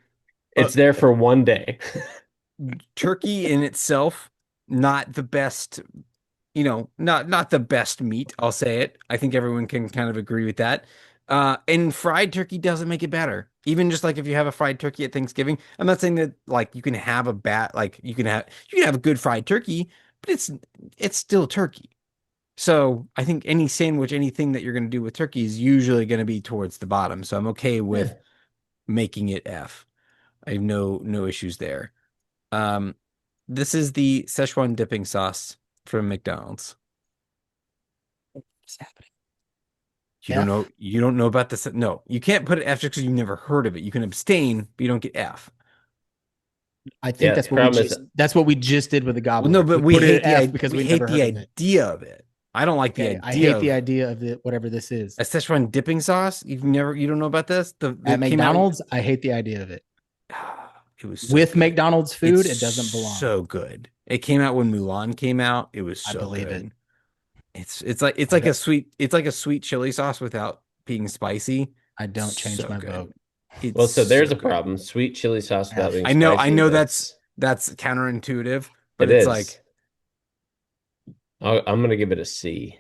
It's there for one day. turkey in itself, not the best. Not the best meat. I'll say it. I think everyone can kind of agree with that. And fried turkey doesn't make it better. Even just like if you have a fried turkey at Thanksgiving, I'm not saying that like you can have a you can have a good fried turkey, but it's still turkey. So I think any sandwich, anything that you're going to do with turkey is usually going to be towards the bottom. So I'm okay with making it F. I have no issues there. This is the Szechuan dipping sauce from McDonald's. What's happening? You don't know about this. No, you can't put it F just because you've never heard of it. You can abstain, but you don't get F. I think Yeah, that's the what problem is- that's what we just did with the Well, gobbler. no, but we put hate it the at F idea because we we hate never the heard of it. idea of it. I don't like Okay, the I idea hate the of idea of the whatever this is. a Szechuan dipping sauce. You don't know about this? At Came out- McDonald's, I hate the idea of it. It was so With good. McDonald's food, It's it doesn't belong. so good. It came out when Mulan came out. It was I so believe it. good. It's I like don't, a sweet chili sauce without being spicy. I don't change So my good. vote. It's Well, so so there's a good. problem. Sweet chili sauce without F. being I spicy. know that's counterintuitive, but It it's is. like I'm gonna give it a C.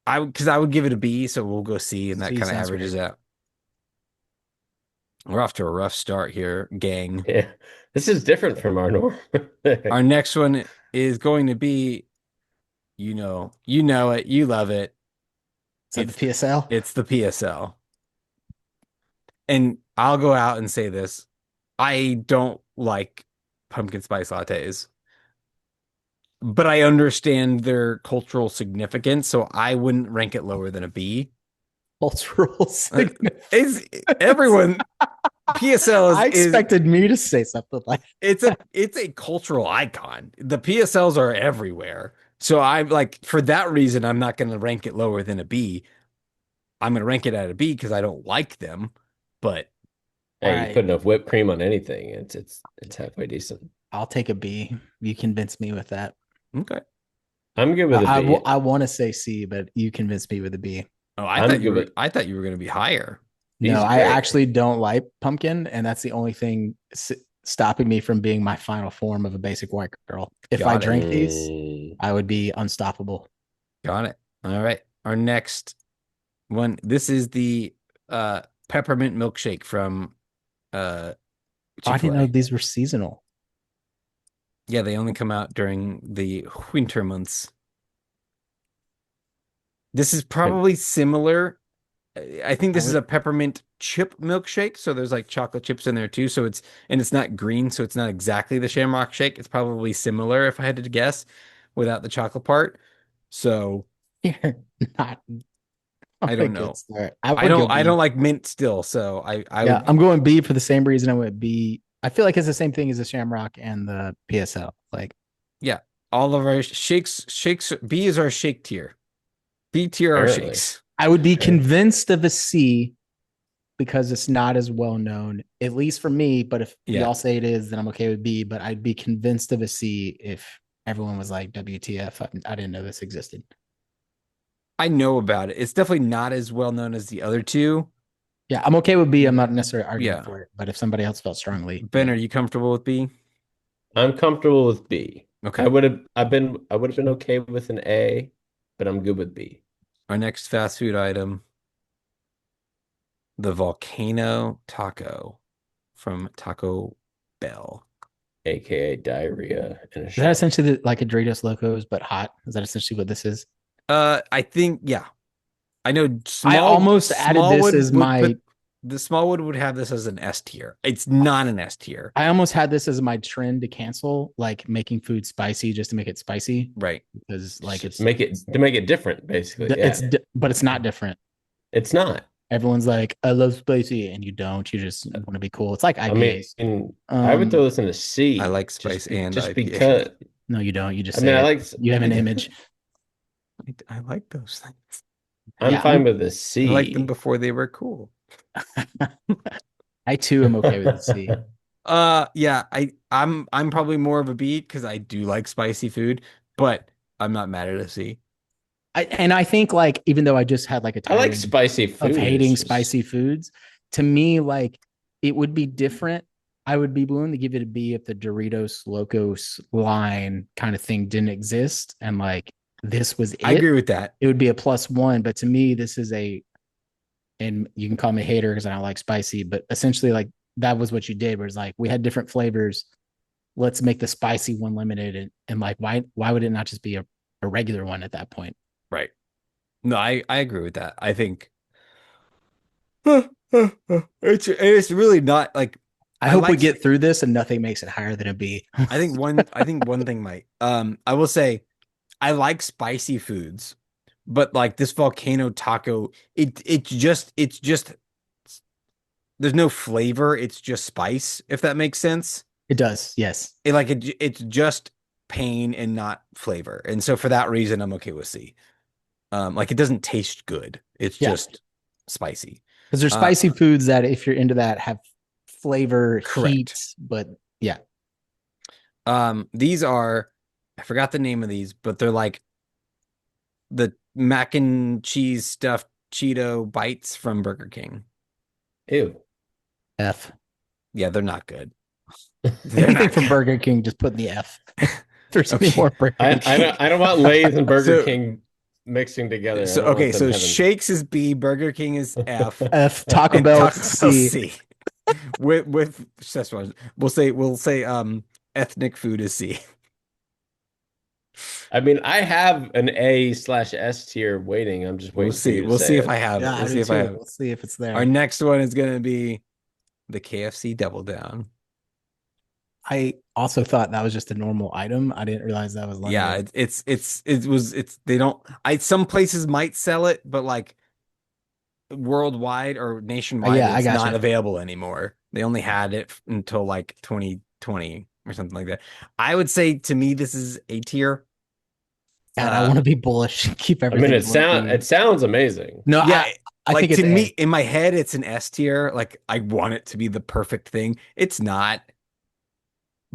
because I would give it a B, so we'll go C, and that C kind of sounds averages great. out. We're off to a rough start here, gang. Yeah, this is different from our norm. Our next one is going to be, you know it, you love it. Is that the It's PSL? it's the PSL. And I'll go out and say this. I don't like pumpkin spice lattes, but I understand their cultural significance, so I wouldn't rank it lower than a B. Cultural Uh, significance. Is everyone PSL I is expected me to say something like it's a cultural icon. The PSLs are everywhere. So I'm like for that reason I'm not going to rank it lower than a B. I'm going to rank it at a B because I don't like them, but all Hey, you right. put enough whipped cream on anything, it's halfway decent. I'll take a B. You convinced me with that. okay. I'm good with a B. I want to say C, but you convinced me with a B. Oh, I'm good with I thought you were going to be higher. No, B's I great. actually don't like pumpkin, and that's the only thing stopping me from being my final form of a basic white girl. If I Got it. drank these, Mm, I would be unstoppable. Got it. All right. Our next one. This is the peppermint milkshake from uh Oh, I didn't know Chick-fil-A. these were seasonal. Yeah, they only come out during the winter months. This is and probably similar. I think I this is would. a peppermint chip milkshake, so there's like chocolate chips in there too. So it's not green, so it's not exactly the Shamrock Shake. It's probably similar if I had to guess without the chocolate part. So You're not I a don't good know. start. I would go I don't B. like mint still, so I Yeah, would I'm going B for the same reason I went B. I feel like it's the same thing as the Shamrock and the PSL. Like, yeah. All of our shakes B is our shake tier. B tier are apparently. shakes. I would be Okay. convinced of a C because it's not as well known, at least for me. But if Yeah. y'all say it is, then I'm okay with B. But I'd be convinced of a C if everyone was like, WTF, I didn't know this existed. I know about it. It's definitely not as well known as the other two. Yeah, I'm okay with B. I'm not necessarily arguing Yeah. for it. But if somebody else felt strongly, Ben, are you comfortable with B? I'm comfortable with B. Okay. I would have been okay with an A, but I'm good with B, Our next fast food item, the volcano taco from Taco Bell. aka diarrhea in a is that shot. essentially like a Doritos Locos but hot? Is that essentially what this is? I think yeah. I know I almost added this as my. Smallwood would have this as an S tier. It's not an S tier. I almost had this as my trend to cancel, like making food spicy just to make it spicy Right. because like Just make it different, basically. it's Yeah. but it's not different. It's not. Everyone's like, I love spicy, and you don't. You just want to be cool. It's like I mean, IPAs. I would throw Um, this in a I C like spice and just IPA. because no, you don't. You just I mean say I it. like You have an image. I like those things. I'm Yeah, fine with a I liked them C. before they were cool. I too am okay with the C. Yeah, I'm probably more of a B because I do like spicy food, but I'm not mad at a C. I think like even though I just had like a I like tirade spicy of food. It's hating just spicy foods, to me like it would be different. I would be willing to give it a B if the Doritos Locos line kind of thing didn't exist and like this was I it. agree with that. It would be a +1, but to me this is a, and you can call me a hater because I don't like spicy, but essentially like that was what you did, where it's like we had different flavors. Let's make the spicy one limited, and like why would it not just be a regular one at that point? Right. No, I agree with that. I think it's really not like I I hope we like get through this and nothing makes it higher than a B. I think one thing might I will say I like spicy foods, but like this volcano taco, it's just there's no flavor, it's just spice, if that makes sense. It does, yes. It's just pain and not flavor. And so for that reason I'm okay with C. Like it doesn't taste good. It's Yeah, just spicy. because there's Uh spicy foods that if you're into that have flavor, heat, correct. but yeah. These are, I forgot the name of these, but they're like the mac and cheese stuffed Cheeto bites from Burger King. Ew. F. Yeah, they're not good. They're Anything not from good. Burger King, just put in the F. There's any Okay. more Burger King. I don't want Lay's and Burger So King mixing together. I so don't want okay, them so having. Shakes is B, Burger King is F, F. Taco and Bell is Taco Bell C. C. With Szechuan. We'll say ethnic food is C. I mean, I have an A/S tier waiting. I'm just We'll waiting for see. you to We'll see say if it. I have it. Yeah, We'll I see do if I too. have it. Let's see if it's there. Our next one is gonna be the KFC Double Down. I also thought that was just a normal item. I didn't realize that was Yeah, limited. it's they don't I some places might sell it, but like worldwide or nationwide, Yeah, I it's not gotcha. available anymore. They only had it until like 2020 or something like that. I would say to me, this is A tier. God, I Uh, want to be bullish and keep I mean, everything low it key. sounds amazing. No, yeah, I like think to it's me, A. in my head, it's an S tier. Like I want it to be the perfect thing. It's not,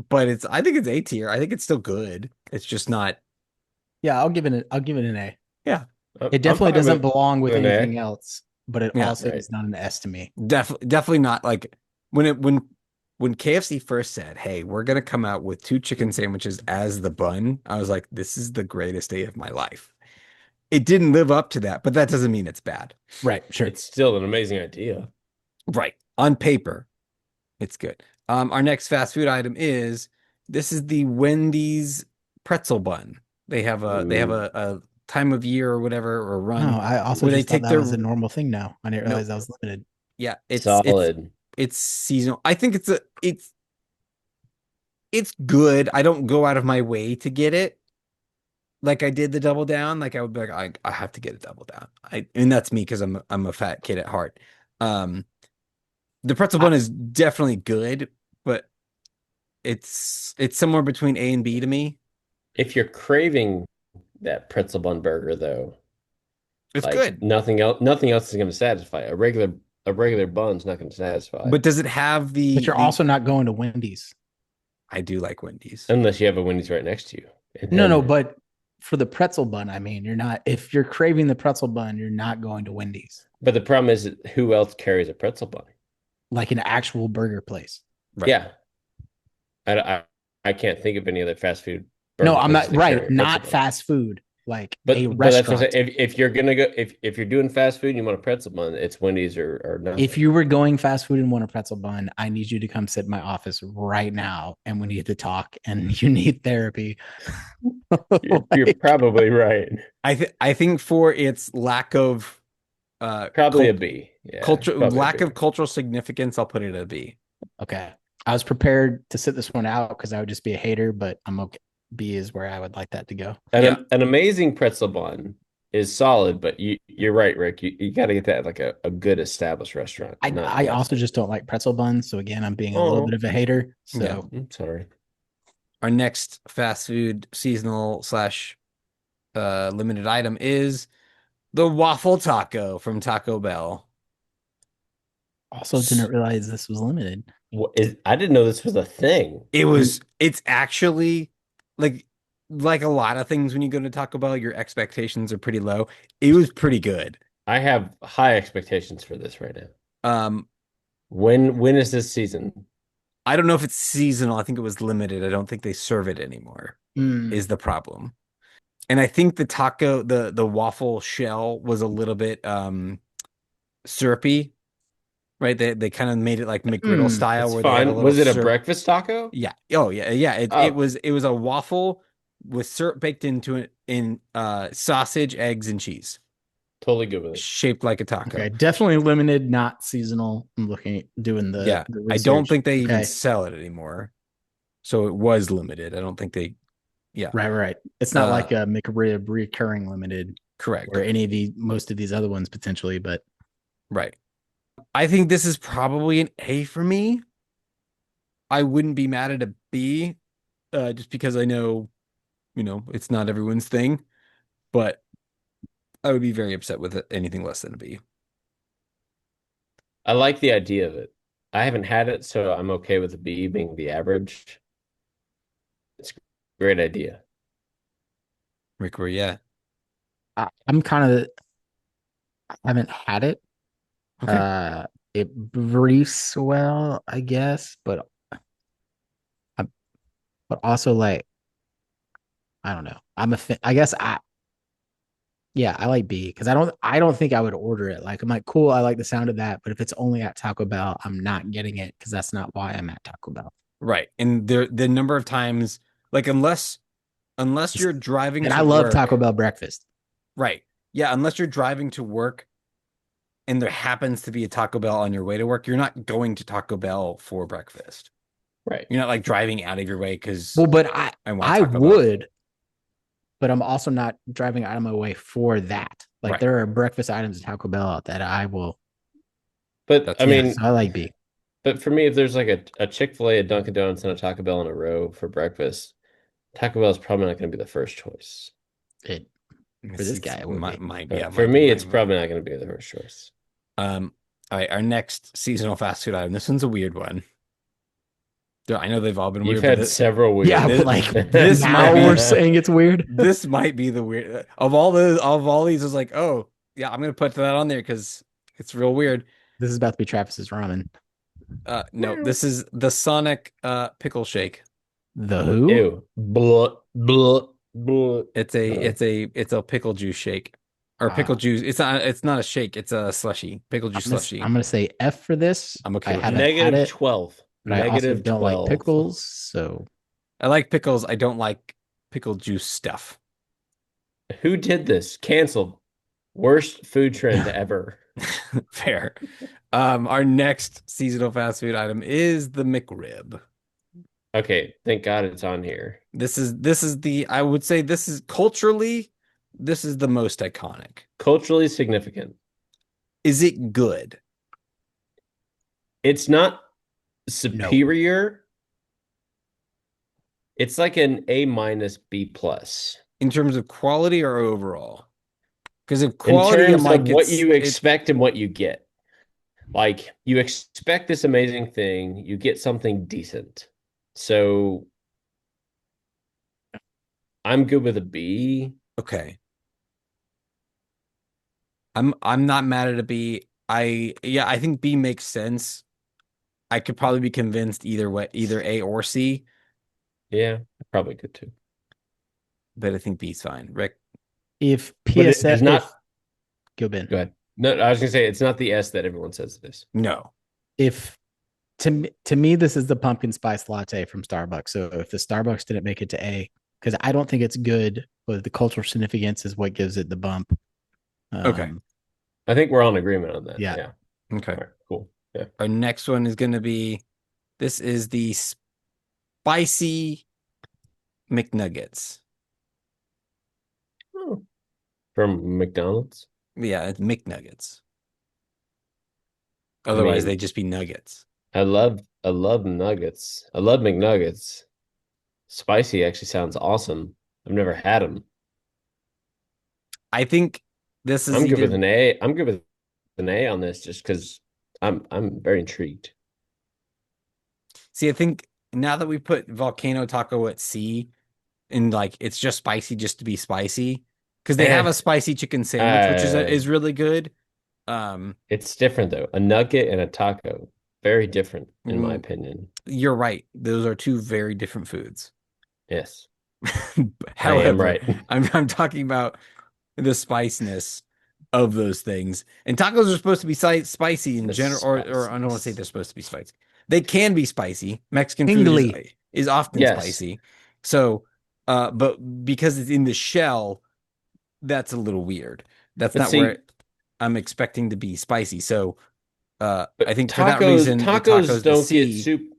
but I think it's A tier. I think it's still good. It's just not, Yeah, I'll give it an A. yeah, It I'm definitely fine doesn't with belong with an anything A. else, but it yeah. also Right. is not an S to me. Definitely not like when it when KFC first said, "Hey, we're gonna come out with two chicken sandwiches as the bun," I was like, "This is the greatest day of my life." It didn't live up to that, but that doesn't mean it's bad. Right, sure. It's still an amazing idea. Right. On paper, it's good. Our next fast food item is this is the Wendy's pretzel bun. They have Ooh, a time of year or whatever or No, run I also where they just thought take that was their a normal thing now. I didn't no realize that was limited. yeah, solid. it's seasonal. I think it's good. I don't go out of my way to get it like I did the double down. Like I would be like, I have to get a double down. And that's me because I'm a fat kid at heart. Um, the pretzel I, bun is definitely good, but it's somewhere between A and B to me. If you're craving that pretzel bun burger, though, It's like good, nothing else is going to satisfy. A regular bun's not going to satisfy but does it have but you're the? also not going to Wendy's. I do like Wendy's. unless you have a Wendy's right next to you. And No, no, then but for the pretzel bun, I mean, you're not, if you're craving the pretzel bun, you're not going to Wendy's, but the problem is who else carries a pretzel bun? like an actual burger place. Right. Yeah. I, I, I can't think of any other fast food No, burger I'm places not that carry right. a pretzel Not bun. fast food, like a But that's what I'm restaurant. saying. If you're gonna go if you're doing fast food and you want a pretzel bun, it's Wendy's or If nothing. you were going fast food and want a pretzel bun, I need you to come sit in my office right now and we need to talk and you need therapy. You're Like, probably right. I think for its lack of Probably a B. Yeah, culture probably a lack B. of cultural significance, I'll put it at a B. okay. I was prepared to sit this one out because I would just be a hater, but I'm okay. B is where I would like that to go. Yeah. An amazing pretzel bun is solid, but you're right, Rick. You got to get that at like a good established restaurant, not I fast also food. just don't like pretzel buns. So again, I'm being a little bit Oh, of a hater. Yeah. So I'm sorry. Our next fast food seasonal slash limited item is the waffle taco from Taco Bell. also didn't realize this was limited. I didn't know this was a thing. It's actually like like a lot of things when you go to Taco Bell, your expectations are pretty low. It was pretty good. I have high expectations for this right now. Um, When is this season? I don't know if it's seasonal. I think it was limited. I don't think they serve it anymore, Mm. is the problem. And I think the taco, the waffle shell was a little bit syrupy, right? They kind of made it like McGriddle Mm. style It's where they have a fine. little Was it a syrup. breakfast taco? Yeah. Oh yeah. Yeah. Oh, It was a waffle with syrup baked into it in sausage, eggs, and cheese, totally good with it. shaped like a taco. Okay, definitely limited, not seasonal. I'm doing Yeah. the I don't research. think they even Okay, sell it anymore. So it was limited. I don't think they, yeah. right. It's not Uh, like a McRib recurring limited correct. or any of the most of these other ones potentially, but Right. I think this is probably an A for me. I wouldn't be mad at a B, just because I know, it's not everyone's thing, but I would be very upset with anything less than a B. I like the idea of it. I haven't had it, so I'm okay with the B being the average. Great idea. Rick, where you at? I'm kind of I haven't had it. Okay. Uh, it briefs well, I guess, I, but also like I don't know. I guess yeah, I like B because I don't think I would order it. Like I'm like, cool, I like the sound of that, but if it's only at Taco Bell, I'm not getting it because that's not why I'm at Taco Bell. Right. And the number of times, like unless you're driving And to I love Taco work, Bell breakfast. right. Yeah, unless you're driving to work and there happens to be a Taco Bell on your way to work, you're not going to Taco Bell for breakfast. Right. You're not like driving out of your way because Well, but I want I Taco Bell. would, but I'm also not driving out of my way for that. Like Right. there are breakfast items at Taco Bell that I will. But That's I Yeah, fair. mean, so I like B. but for me, if there's like a Chick-fil-A, a Dunkin' Donuts, and a Taco Bell in a row for breakfast, Taco Bell is probably not going to be the first choice. It for It's, this guy, it's it would be. yeah, For might be me, my it's vote. probably not going to be the first choice. All right, our next seasonal fast food item. This one's a weird one. I know they've all been You've weird, but had several Yeah, weird. but this, like this might now we're be saying it's weird. this might be the weird of all these. Is like, oh yeah, I'm gonna put that on there because it's real weird. This is about to be Travis's ramen. No, this is the Sonic pickle shake. The who? Ew. Blah, blah, blah. It's a pickle juice shake or pickle Uh, juice. It's not a shake. It's a slushy pickle juice I'm slushy. gonna say F for this. I'm okay I with haven't that. had Negative it, 12. but I also Negative don't like 12. pickles. So I like pickles. I don't like pickle juice stuff. Who did this? Canceled. Worst food trend ever. Fair. Our next seasonal fast food item is the McRib. Okay, thank God it's on here. This is the I would say this is culturally this is the most iconic. Culturally significant. Is it good It's not no. superior. It's like an A minus B plus. in terms of quality or overall? Because if In quality, I'm terms of like what you it's expect and what you get. Like you expect this amazing thing, you get something decent. So I'm good with a B. okay. I'm not mad at a B. I think B makes sense. I could probably be convinced either way, either A or C, Yeah, probably good too. but I think B's fine. Rick, If But it PSF, is not. if go Ben, Go ahead. No, I was gonna say it's not the S that everyone says it is. no. if to me this is the pumpkin spice latte from Starbucks. So if the Starbucks didn't make it to A, because I don't think it's good, but the cultural significance is what gives it the bump. Okay. I think we're all in agreement on that. Yeah. Yeah. Okay. All right, cool. Yeah. Our next one is going to be this is the spicy McNuggets. Oh. From McDonald's. Yeah, it's McNuggets. I Otherwise, mean, they'd just be nuggets. I love nuggets. I love McNuggets. Spicy actually sounds awesome. I've never had them. I think this is I'm good with either an A. I'm good with an A on this just because I'm very intrigued. see. I think now that we put volcano taco at C, and like it's just spicy just to be spicy, because they have Eh, a spicy chicken sandwich, which uh, is really good. it's different though. A nugget and a taco, very different in my mm, opinion. you're right. Those are two very different foods. Yes, I am However, right. I'm talking about the spiciness of those things. And tacos are supposed to be spicy in The general, or I don't want to say spiciness. they're supposed to be spicy. They can be spicy. Mexican food Tingly. is often Yes, spicy. So, but because it's in the shell, that's a little weird. That's but not where see, I'm expecting to be spicy. So, I but think for that reason, the tacos, the C.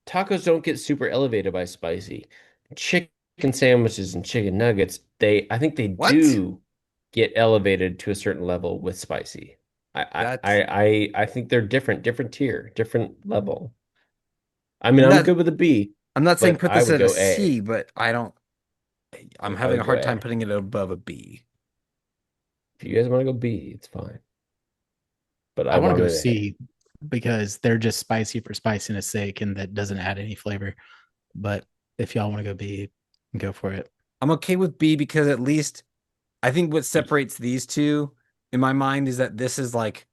tacos don't get super elevated by spicy. Chicken sandwiches and chicken nuggets, I think they What? do get elevated to a certain level with spicy. That's I think they're different tier, different level. I mean, I'm I'm not. good with a B, I'm not saying but put I this would at a go A. C, but I don't. I'm I having a would go hard time A. putting it above a B. If you guys want to go B, it's fine. But I I want to go wanted A. C because they're just spicy for spiciness sake, and that doesn't add any flavor. But if y'all want to go B, Go for it. I'm okay with B because at least I think what separates these two in my mind is that this is like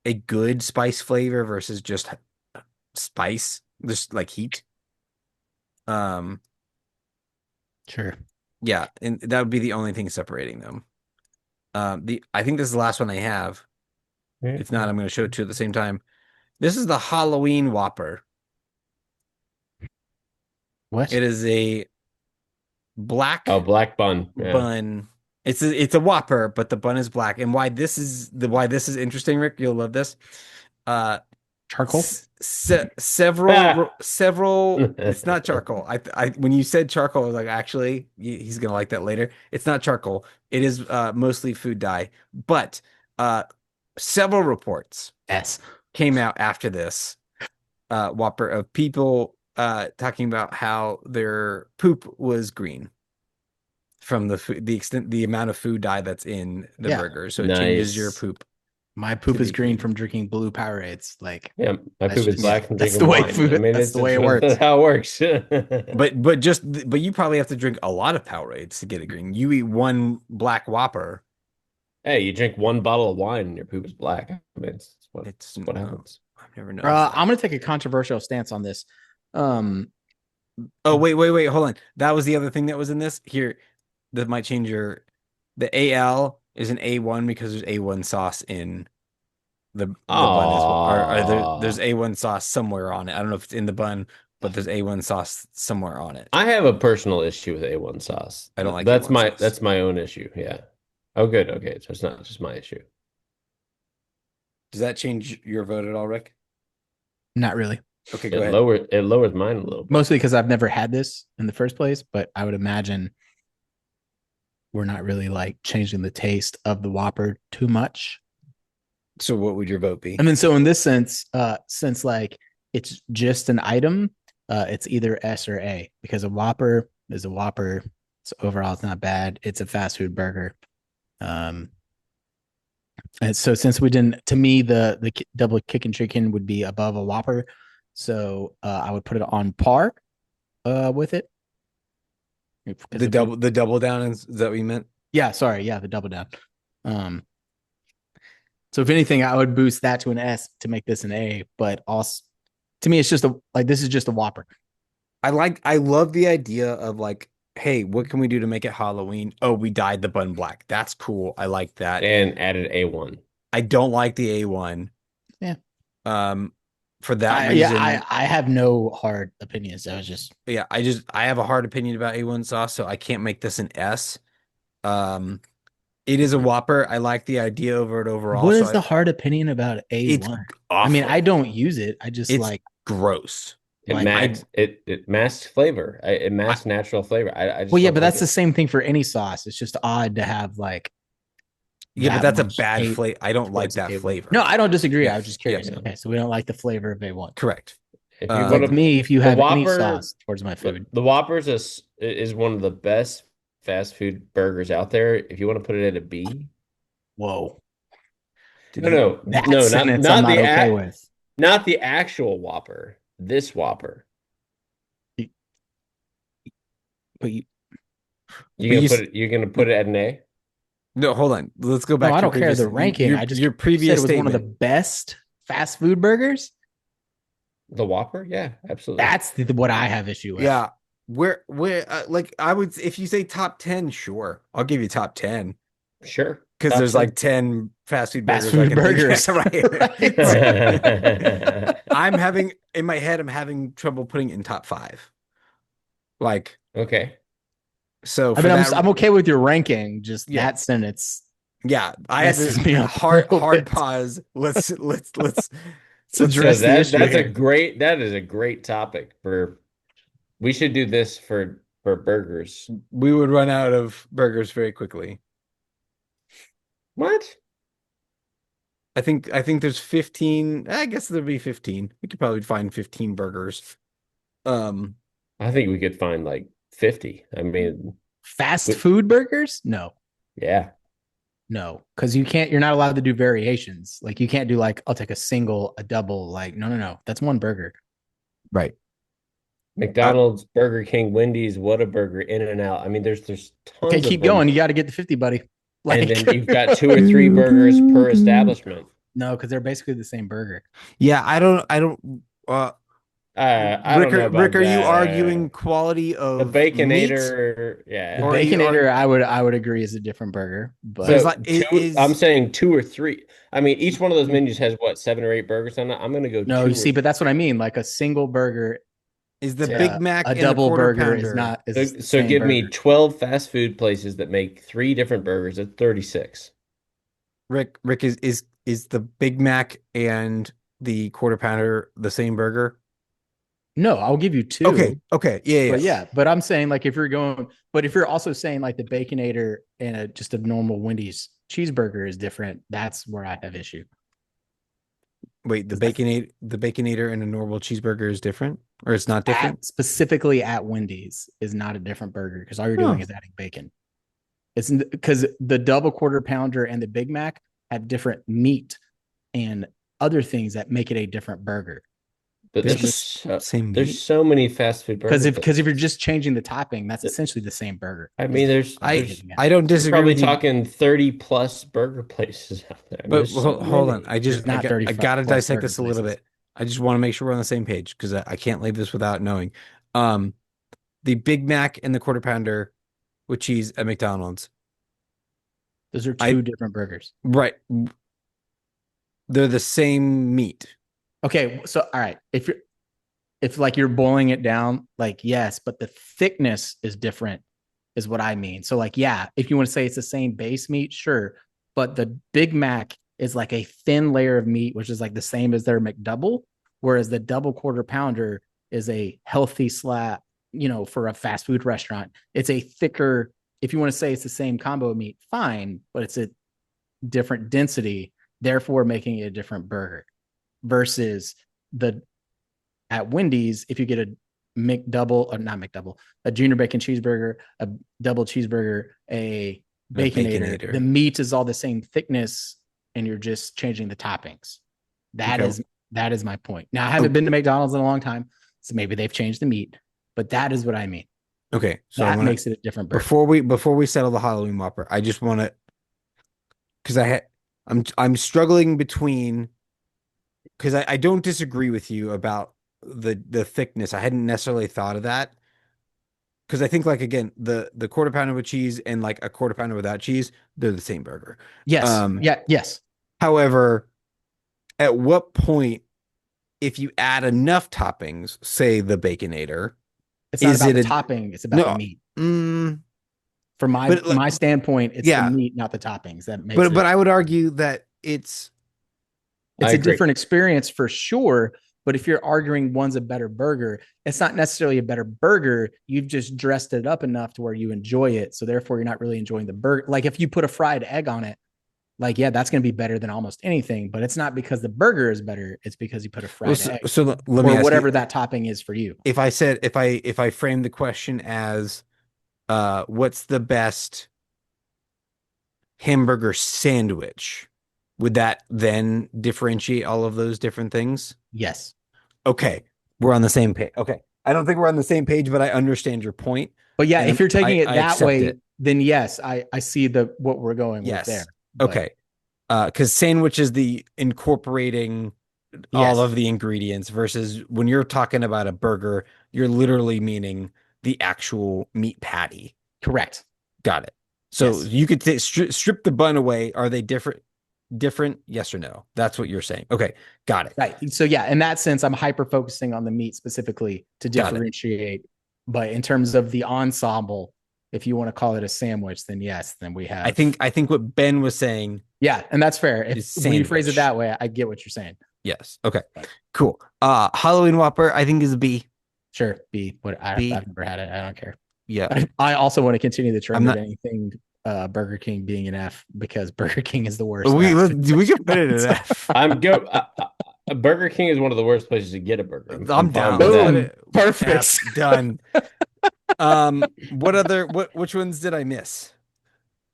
a good spice flavor versus just spice, just like heat. Um, Sure. yeah, and that would be the only thing separating them. The I think this is the last one I have. If not, I'm going to show it to you at the same time. This is the Halloween Whopper. What? It is a Oh, black black bun. Yeah. bun. It's a Whopper, but the bun is black. And why this is interesting, Rick, you'll love this. Uh, Charcoal? several. It's not charcoal. I when you said charcoal, I was like, actually, he's gonna like that later. It's not charcoal. It is mostly food dye, but uh, several reports S. came out after this Whopper of people talking about how their poop was green from the food, the amount of food dye that's in the Yeah. burger, so it changes your Nice. poop. My poop To is be green green. from drinking blue Powerades. Like Yeah, my that's poop is just black from that's drinking the way wine. food. I mean, That's it's the way it just works. that's how it works. But you probably have to drink a lot of Powerades to get it green. You eat one black Whopper, Hey, you drink one bottle of wine and your poop is black. I mean, it's it's what happens. I've never noticed that. I'm gonna take a controversial stance on this. Um, Oh, wait, hold on. That was the other thing that was in this. Here, that might change your. The AL is an A1 because there's A1 sauce in the bun as well. Or there's Oh, A1 sauce somewhere on it. I don't know if it's in the bun, but there's A1 sauce somewhere on it. I have a personal issue with A1 sauce. I don't like A1 sauce. That's my own issue. Yeah. Oh, good. Okay, so it's not just my issue. Does that change your vote at all, Rick? not really. Okay, go ahead. It lowers mine a little bit. Mostly because I've never had this in the first place, but I would imagine we're not really like changing the taste of the Whopper too much. So what would your vote be? And then so in this sense, since like it's just an item, it's either S or A because a Whopper is a Whopper. So overall, it's not bad. It's a fast food burger. And so since we didn't, to me, the double chicken chicken would be above a Whopper. So I would put it on par with it. The double down is that what you meant? Yeah, sorry. Yeah, the double down. So if anything, I would boost that to an S to make this an A. But also, to me, it's just this is just a Whopper. I love the idea of like, hey, what can we do to make it Halloween? Oh, we dyed the bun black. That's cool. I like that. And added A1. I don't like the A1. Yeah. For that reason, I have no hard opinions. I was just I have a hard opinion about A1 sauce, so I can't make this an S. It is a Whopper. I like the idea of it overall. What is the hard opinion about It's A1? awful. I mean, I don't use it. I just It's like gross. It masks flavor. It masks natural flavor. I just well, yeah, don't but like that's the same thing for any sauce. It's just odd to have like Yeah, but that that's a much bad hate flavor. I don't like towards that A1. flavor. No, I don't disagree. Yeah. I was just curious. Yeah. Okay, so we don't like the flavor of A1. Correct. If you Like want Like to, me, if you the have any Whopper, sauce towards my food, the Whoppers is one of the best fast food burgers out there. If you want to put it at a B, whoa, no, that no, sentence I'm not okay with. not the actual Whopper. This Whopper. But you, You're gonna put it at an A? No, hold on. Let's go back. no, to I your don't care previous- the ranking. Your, I just your previous said it was statement. one of the best fast food burgers. The Whopper? Yeah, absolutely. That's what I have issue with. Yeah. Where like I would if you say top 10, sure. I'll give you top 10 Sure. because Top there's 10. like 10 fast food burgers. Fast food I can think burgers. of. Right. I'm having in my head, I'm having trouble putting it in top 5. Like Okay. so I for mean, that, I'm okay with your ranking. Just Yeah. that sentence. yeah, I had messes me to up a hard little bit. pause. Let's Let's So address the issue. that is a great topic for we should do this for burgers. we would run out of burgers very quickly. What? I think there's 15. I guess there'll be 15. We could probably find 15 burgers. I think we could find like 50. I mean, Fast food burgers? No, yeah. no, because you're not allowed to do variations. Like you can't do like I'll take a single, a double. Like no. That's one burger. Right. Uh, McDonald's, Burger King, Wendy's, Whataburger, In-N-Out. I mean, there's Okay, tons of keep them. going. You got to get the 50, buddy. And Like, then you've got two or three burgers per establishment. no, because they're basically the same burger. yeah, I don't. I don't know Rick, about are you that. arguing quality The of meat, Baconator, The or yeah. are you Baconator, argue? I would agree is a different burger, but Because So like I'm is saying two or three. I mean, each one of those menus has what, 7 or 8 burgers on it. I'm gonna go no, you two or see, but that's what I mean. Like a single burger is the yeah. Big Mac a and the double quarter burger is pounder? not is So, the so same give me burger. 12 fast food places that make 3 different burgers at 36. Rick is the Big Mac and the quarter pounder the same burger? No, I'll give you Okay, two, okay, yeah, but yeah. yeah, but I'm saying like if you're going, but if you're also saying like the Baconator and just a normal Wendy's cheeseburger is different, that's where I have issue. Wait, the Baconator and a normal cheeseburger is different, or it's not different? Specifically at Wendy's is not a different burger because all you're doing Oh, is adding bacon. It's because the double quarter pounder and the Big Mac have different meat and other things that make it a different burger. But they're It's the the same there's meat. so many fast food because burger if you're places. just changing the topping, that's That- essentially the same burger. I Is mean, there's what I'm I there's getting at. I don't you're disagree probably with you, talking 30 plus burger places out there. I mean, but there's so hold on. many. There's not I 35 gotta plus dissect burger this a little places. bit. I just want to make sure we're on the same page because I can't leave this without knowing. Um, the Big Mac and the quarter pounder with cheese at McDonald's. Those are I two different burgers. right, they're the same meat. Okay, so all right, if like you're boiling it down, like yes, but the thickness is different, is what I mean. So like yeah, if you want to say it's the same base meat, sure, but the Big Mac is like a thin layer of meat, which is like the same as their McDouble, whereas the double quarter pounder is a healthy slab. For a fast food restaurant, it's a thicker. If you want to say it's the same combo of meat, fine, but it's a different density, therefore making it a different burger versus the at Wendy's, if you get a McDouble or not McDouble, a junior bacon cheeseburger, a double cheeseburger, a A baconator, the Baconator. meat is all the same thickness and you're just changing the toppings. That Okay. is that is my point. Now I haven't been to McDonald's in a long time, so maybe they've changed the meat, but that is what I mean. Okay. So I That want to makes it a different burger. before we settle the Halloween Whopper, I just want to because I'm struggling between because I don't disagree with you about the thickness. I hadn't necessarily thought of that because I think like again the quarter pounder with cheese and like a quarter pounder without cheese, they're the same burger. Yes. Yeah. Yes. However, at what point, if you add enough toppings, say the Baconator, It's not is about it the a topping, it's about the no? meat. Mm, From but my standpoint, it's the yeah, meat, not the toppings. That makes but it I would argue that I it's a agree. different experience for sure. But if you're arguing one's a better burger, it's not necessarily a better burger. You've just dressed it up enough to where you enjoy it. So therefore, you're not really enjoying the burger. Like if you put a fried egg on it, like yeah, that's going to be better than almost anything. But it's not because the burger is better. It's because you put a well, fried egg so let me or ask whatever you that topping is for you. if I said if I framed the question as what's the best hamburger sandwich, would that then differentiate all of those different things? Yes. Okay, we're on the same page. Okay, I don't think we're on the same page, but I understand your point, But yeah, and if you're taking it I that accept way, it. then yes, I see the what we're going with there. Yes. But Okay. Because sandwich is the incorporating all yes, of the ingredients versus when you're talking about a burger, you're literally meaning the actual meat patty. correct. Got it. So Yes. you could strip the bun away. Are they different? Different? Yes or no? That's what you're saying. Okay. Got it. Right. So yeah, in that sense, I'm hyper focusing on the meat specifically to Got it. differentiate. But in terms of the ensemble, if you want to call it a sandwich, then yes, then we have. I think what Ben was saying Yeah, and that's fair. is When you phrase it sandwich. that way, I get what you're saying. Yes. Okay. Cool. Halloween Whopper, I think is a B. Sure. B. What I've B. never had it. I don't care. Yeah. I also want to continue the trend I'm of not. anything Burger King being an F because Burger King is the worst. We can put it in an F. I'm go. Burger King is one of the worst places to get a burger. I'm fine down. with Boom. that. Perfect. F, done. Which ones did I miss?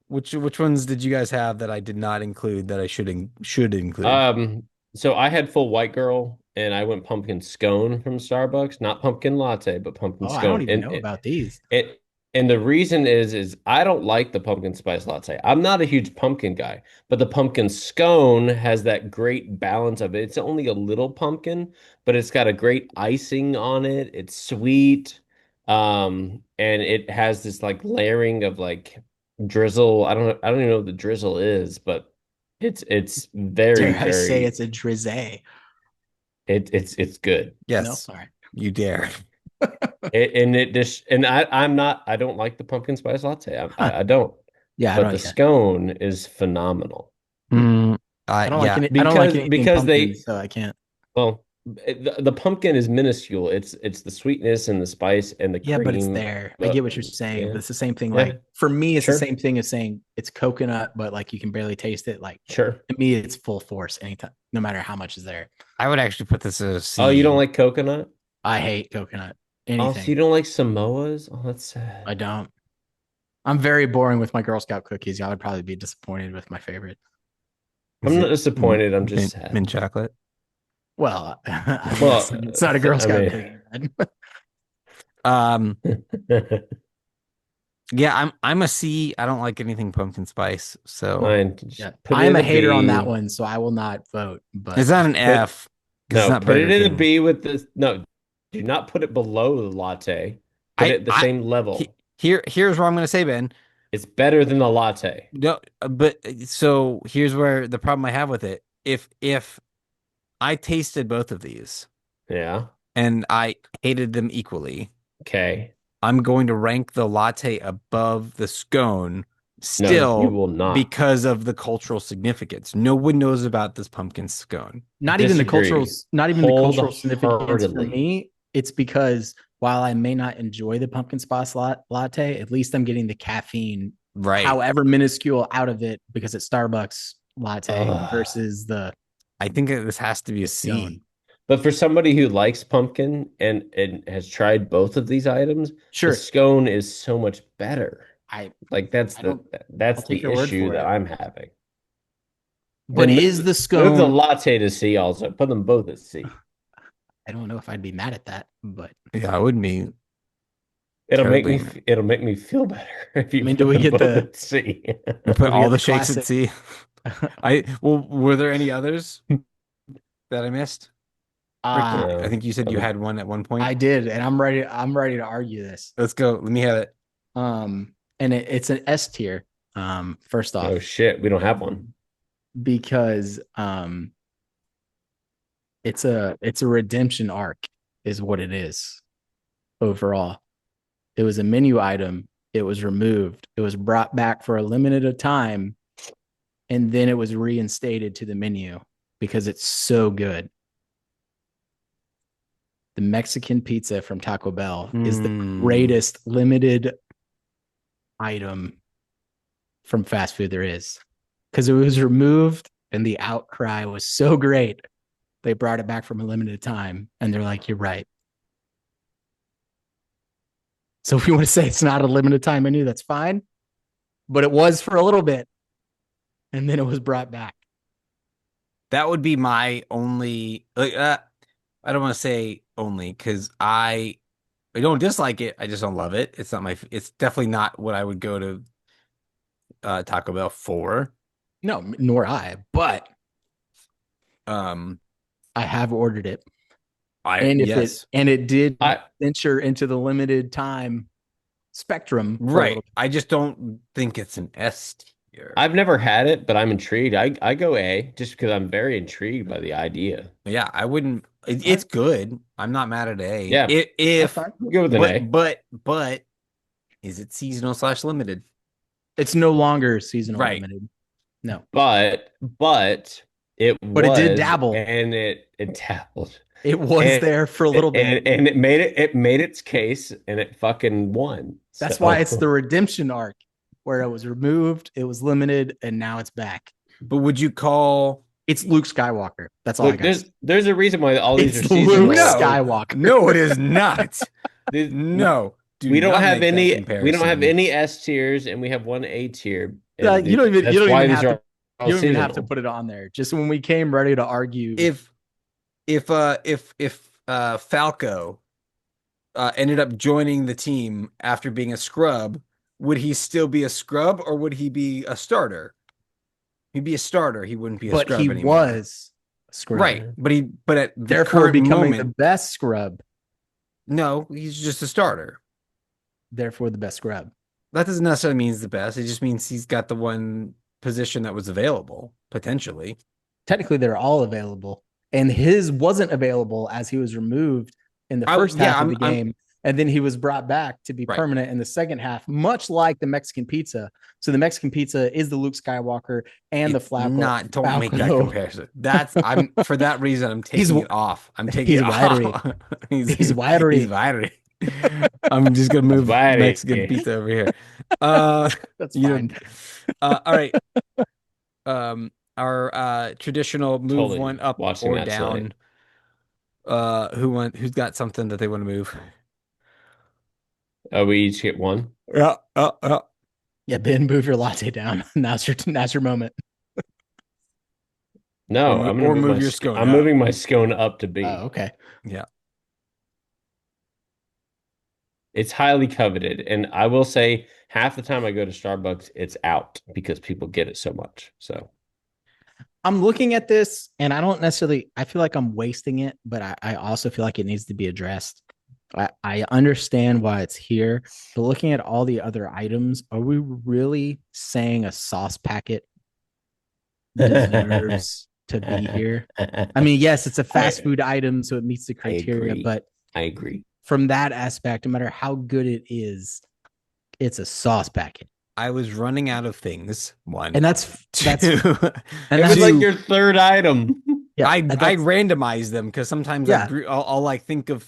Which ones did you guys have that I did not include that I should include? So I had full white girl and I went pumpkin scone from Starbucks, not pumpkin latte, but pumpkin Oh, I don't scone. even know about these. It and the reason is I don't like the pumpkin spice latte. I'm not a huge pumpkin guy, but the pumpkin scone has that great balance of it. It's only a little pumpkin, but it's got a great icing on it. It's sweet. And it has this like layering of like drizzle. I don't even know what the drizzle is, but it's very, Dare I say very it's a drizzy? it's good. No, Yes, all right. you dare. And it just and I don't like the pumpkin spice latte. Huh. I don't. Yeah, I But don't. the Yeah, scone is phenomenal Mm, I don't like yeah. any. I don't like anything because pumpkin, they so I can't. well the pumpkin is minuscule. It's the sweetness and the spice and the Yeah, but it's cream. there. I get what you're saying, Yeah, but it's the same thing. yeah, Like for me, it's the sure, same thing as saying it's coconut, but like you can barely taste it. Like sure. to me, it's full force anytime, no matter how much is there. I would actually put this as a Oh, you don't C. like coconut? I hate coconut. Oh, so Anything. you don't like Samoas? Oh, that's I sad. don't. I'm very boring with my Girl Scout cookies. Y'all would probably be disappointed with my favorite. Is I'm not it disappointed. I'm just sad. mint chocolate? Well, I mean, Well, it's not a Girl I Scout mean, cookie. Um, yeah, I'm a C. I don't like anything pumpkin spice, so fine. Just Yeah, put I it am in a a hater on that B. one, so I will not vote. But it's not an Put F because it's No, not put it Burger in a King. B with this. No, do not put it below the latte. Put it at the I same level. here's what I'm gonna say, Ben. It's better than the latte. No, but so here's where the problem I have with it. If I tasted both of these Yeah. and I hated them equally, Okay. I'm going to rank the latte above the scone No, you still will not. because of the cultural significance. No one knows about this pumpkin scone. Disagree. not even the cultural significance for Wholeheartedly. me. It's because while I may not enjoy the pumpkin spice latte, at least I'm getting the caffeine, Right. however minuscule, out of it because it's Starbucks latte Ugh. versus the I think that this has to be a scone. C. But for somebody who likes pumpkin and has tried both of these items, the Sure, scone is so much better. I Like I don't. I'll that's take the your word issue for that it. I'm having. But Then is the move the scone? latte to C also. Put them both at C. I don't know if I'd be mad at that, but Yeah, I wouldn't be It'll make terribly. me it'll make me feel better if I you mean, do put we them get both the at C. We put do we all get the the shakes at classic? C. Were there any others that I missed? Ricky, I No. think you said you had one at one point. I did, and I'm ready. I'm ready to argue this. Let's go. Let me have it. And it's an S tier. First Oh off, shit, we don't have one. because it's a redemption arc, is what it is. Overall, it was a menu item. It was removed. It was brought back for a limited time, and then it was reinstated to the menu because it's so good. The Mexican pizza from Taco Bell is the greatest limited item from fast food there is, because it was removed and the outcry was so great. They brought it back from a limited time and they're like, you're right. So if you want to say it's not a limited time menu, that's fine. But it was for a little bit and then it was brought back. That would be my only. I don't want to say only because I don't dislike it. I just don't love it. It's not my. It's definitely not what I would go to Taco Bell for. No, nor I, but Um, I have ordered it. I And if yes, it did I venture into the limited time spectrum for a right. little bit. I just don't think it's an S tier. I've never had it, but I'm intrigued. I go A just because I'm very intrigued by the idea. Yeah, I wouldn't. It's good. I'm not mad at A. Yeah, That's If fine. I'm good with an A. but is it seasonal / limited? It's no longer seasonal Right. limited. No. But it But it did was dabble. and it dabbled. It was And there for a little bit. and it made its case and it fucking won. That's So why it's the redemption arc where it was removed, it was limited, and now it's back. But would you call? It's Luke Skywalker. That's all I look, got. there's a reason why all these It's are seasonal. Luke No. Skywalker. No, it is not. These- No, do we don't not have make that any comparison. S tiers and we have one A tier. You don't That's even why have these to. are all You don't even have to seasonal. put it on there. Just when we came ready to argue, If if Falco ended up joining the team after being a scrub, would he still be a scrub or would he be a starter? He'd be a starter. He wouldn't be a But scrub he anymore. was a scrub. Right. But at the Therefore current becoming moment, the best scrub. no, he's just a starter. Therefore the best scrub. That doesn't necessarily mean he's the best. It just means he's got the one position that was available, potentially. Technically, they're all available. And his wasn't available as he was removed in the first half of the game. And then he was brought back to be permanent in the second half, much like the Mexican pizza. So the Mexican pizza is the Luke Skywalker and the Falcon. Don't make that comparison. I'm for that reason. I'm taking it off. I'm taking it off. He's wiry. He's wiry. I'm just gonna move Mexican pizza over here. That's fine. All right. Our traditional move Totally one up watching or that down. Who's got something that they want to move? We each get one. Yeah. Yeah, Ben, move your latte down. Now's your moment. No, I'm gonna move your scone. I'm moving my scone up to B. Oh, okay. Yeah. It's highly coveted, and I will say half the time I go to Starbucks, it's out because people get it so much. So I'm looking at this, and I don't necessarily. I feel like I'm wasting it, but I also feel like it needs to be addressed. I understand why it's here, but looking at all the other items, are we really saying a sauce packet deserves to be here? I mean, yes, it's a fast food item, so it meets the criteria, but I agree. From that aspect, no matter how good it is, it's a sauce packet. I was running out of things. One, and that's and it was like your third item. Yeah, I randomize them because sometimes I'll like think of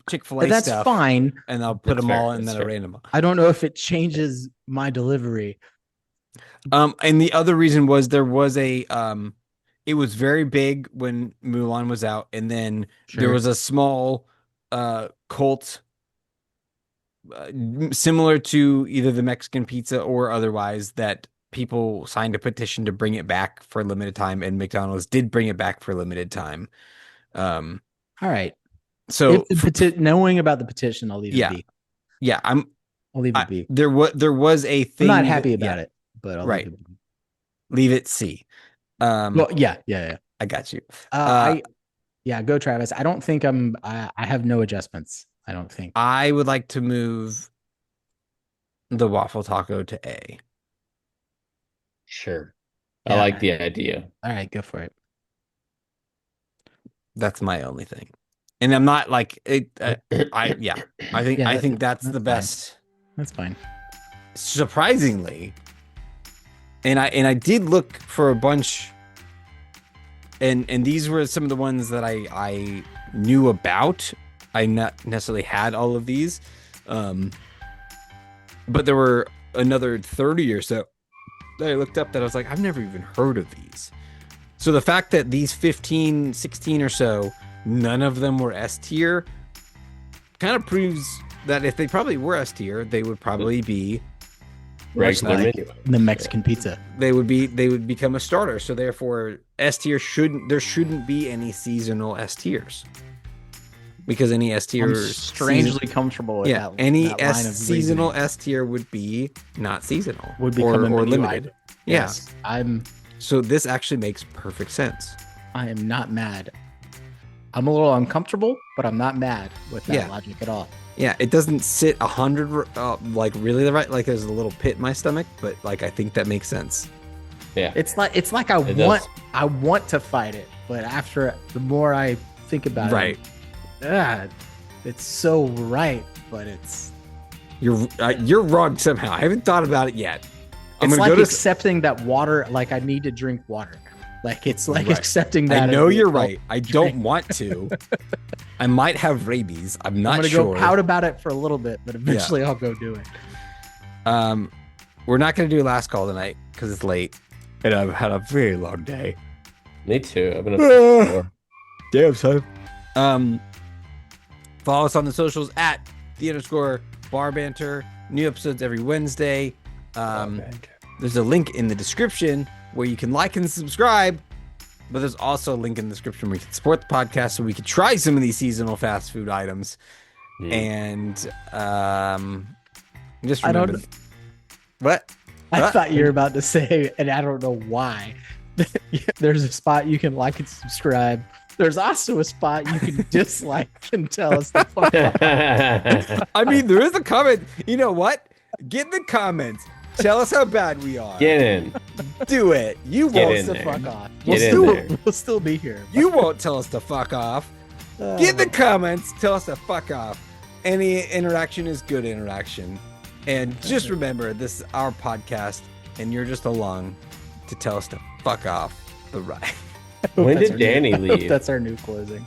Chick-fil-A stuff. That's fine, and I'll put them all in then a random. I don't know if it changes my delivery. And the other reason was there was a it was very big when Mulan was out, and then there was a small cult similar to either the Mexican pizza or otherwise that people signed a petition to bring it back for a limited time, and McDonald's did bring it back for a limited time. All right. So knowing about the petition, I'll leave it be. Yeah, I'll leave it be. There was a thing. I'm not happy about it, but I'll leave it C. Well, yeah. I got you. Go Travis. I don't think I have no adjustments. I don't think. I would like to move the waffle taco to A. Sure. I like the idea. All right, go for it. That's my only thing. And I'm not like it. I think that's the best. Fine. That's fine. Surprisingly, and I did look for a bunch, and these were some of the ones that I knew about. I not necessarily had all of these, but there were another 30 or so that I looked up that I was like, I've never even heard of these. So the fact that these 15, 16 or so, none of them were S tier, kind of proves that if they probably were S tier, they would probably be regular menu. The Mexican pizza. They would become a starter. So therefore, S tier shouldn't be any seasonal S tiers. Because any S tier, I'm strangely comfortable with that. Any that seasonal S tier would be not seasonal, would become or limited. Item. Yes, So this actually makes perfect sense. I am not mad. I'm a little uncomfortable, but I'm not mad with that logic at all. Yeah, it doesn't sit 100 like really the right. Like there's a little pit in my stomach, but like I think that makes sense. Yeah, it's like I want to fight it, but after the more I think about it. It's so right, but you're wrong somehow. I haven't thought about it yet. It's like accepting that water, like I need to drink water. Like it's like accepting that. I know you're right. I don't want to. I might have rabies. I'm not sure. I'm gonna go pout about it for a little bit, but eventually I'll go do it. We're not gonna do last call tonight because it's late, and I've had a very long day. Me too. I've been up before. Damn son. Follow us on the socials at _bar banter. New episodes every Wednesday. There's a link in the description where you can like and subscribe but there's also a link in the description where you can support the podcast so we could try some of these seasonal fast food items. And just remember. What? I thought you were about to say, and I don't know why. There's a spot you can like and subscribe. There's also a spot you can dislike and tell us the fuck off. I mean, there is a comment. You know what? Get in the comments. Tell us how bad we are. Get in. Do it. You Get won't. in To there. fuck off. Get in there. We'll still be here. You won't tell us to fuck off. Get in the comments. Tell us to fuck off. Any interaction is good interaction. And just remember, this is our podcast, and you're just along to tell us to fuck off the ride. When That's did our Danny new- leave? That's our new closing.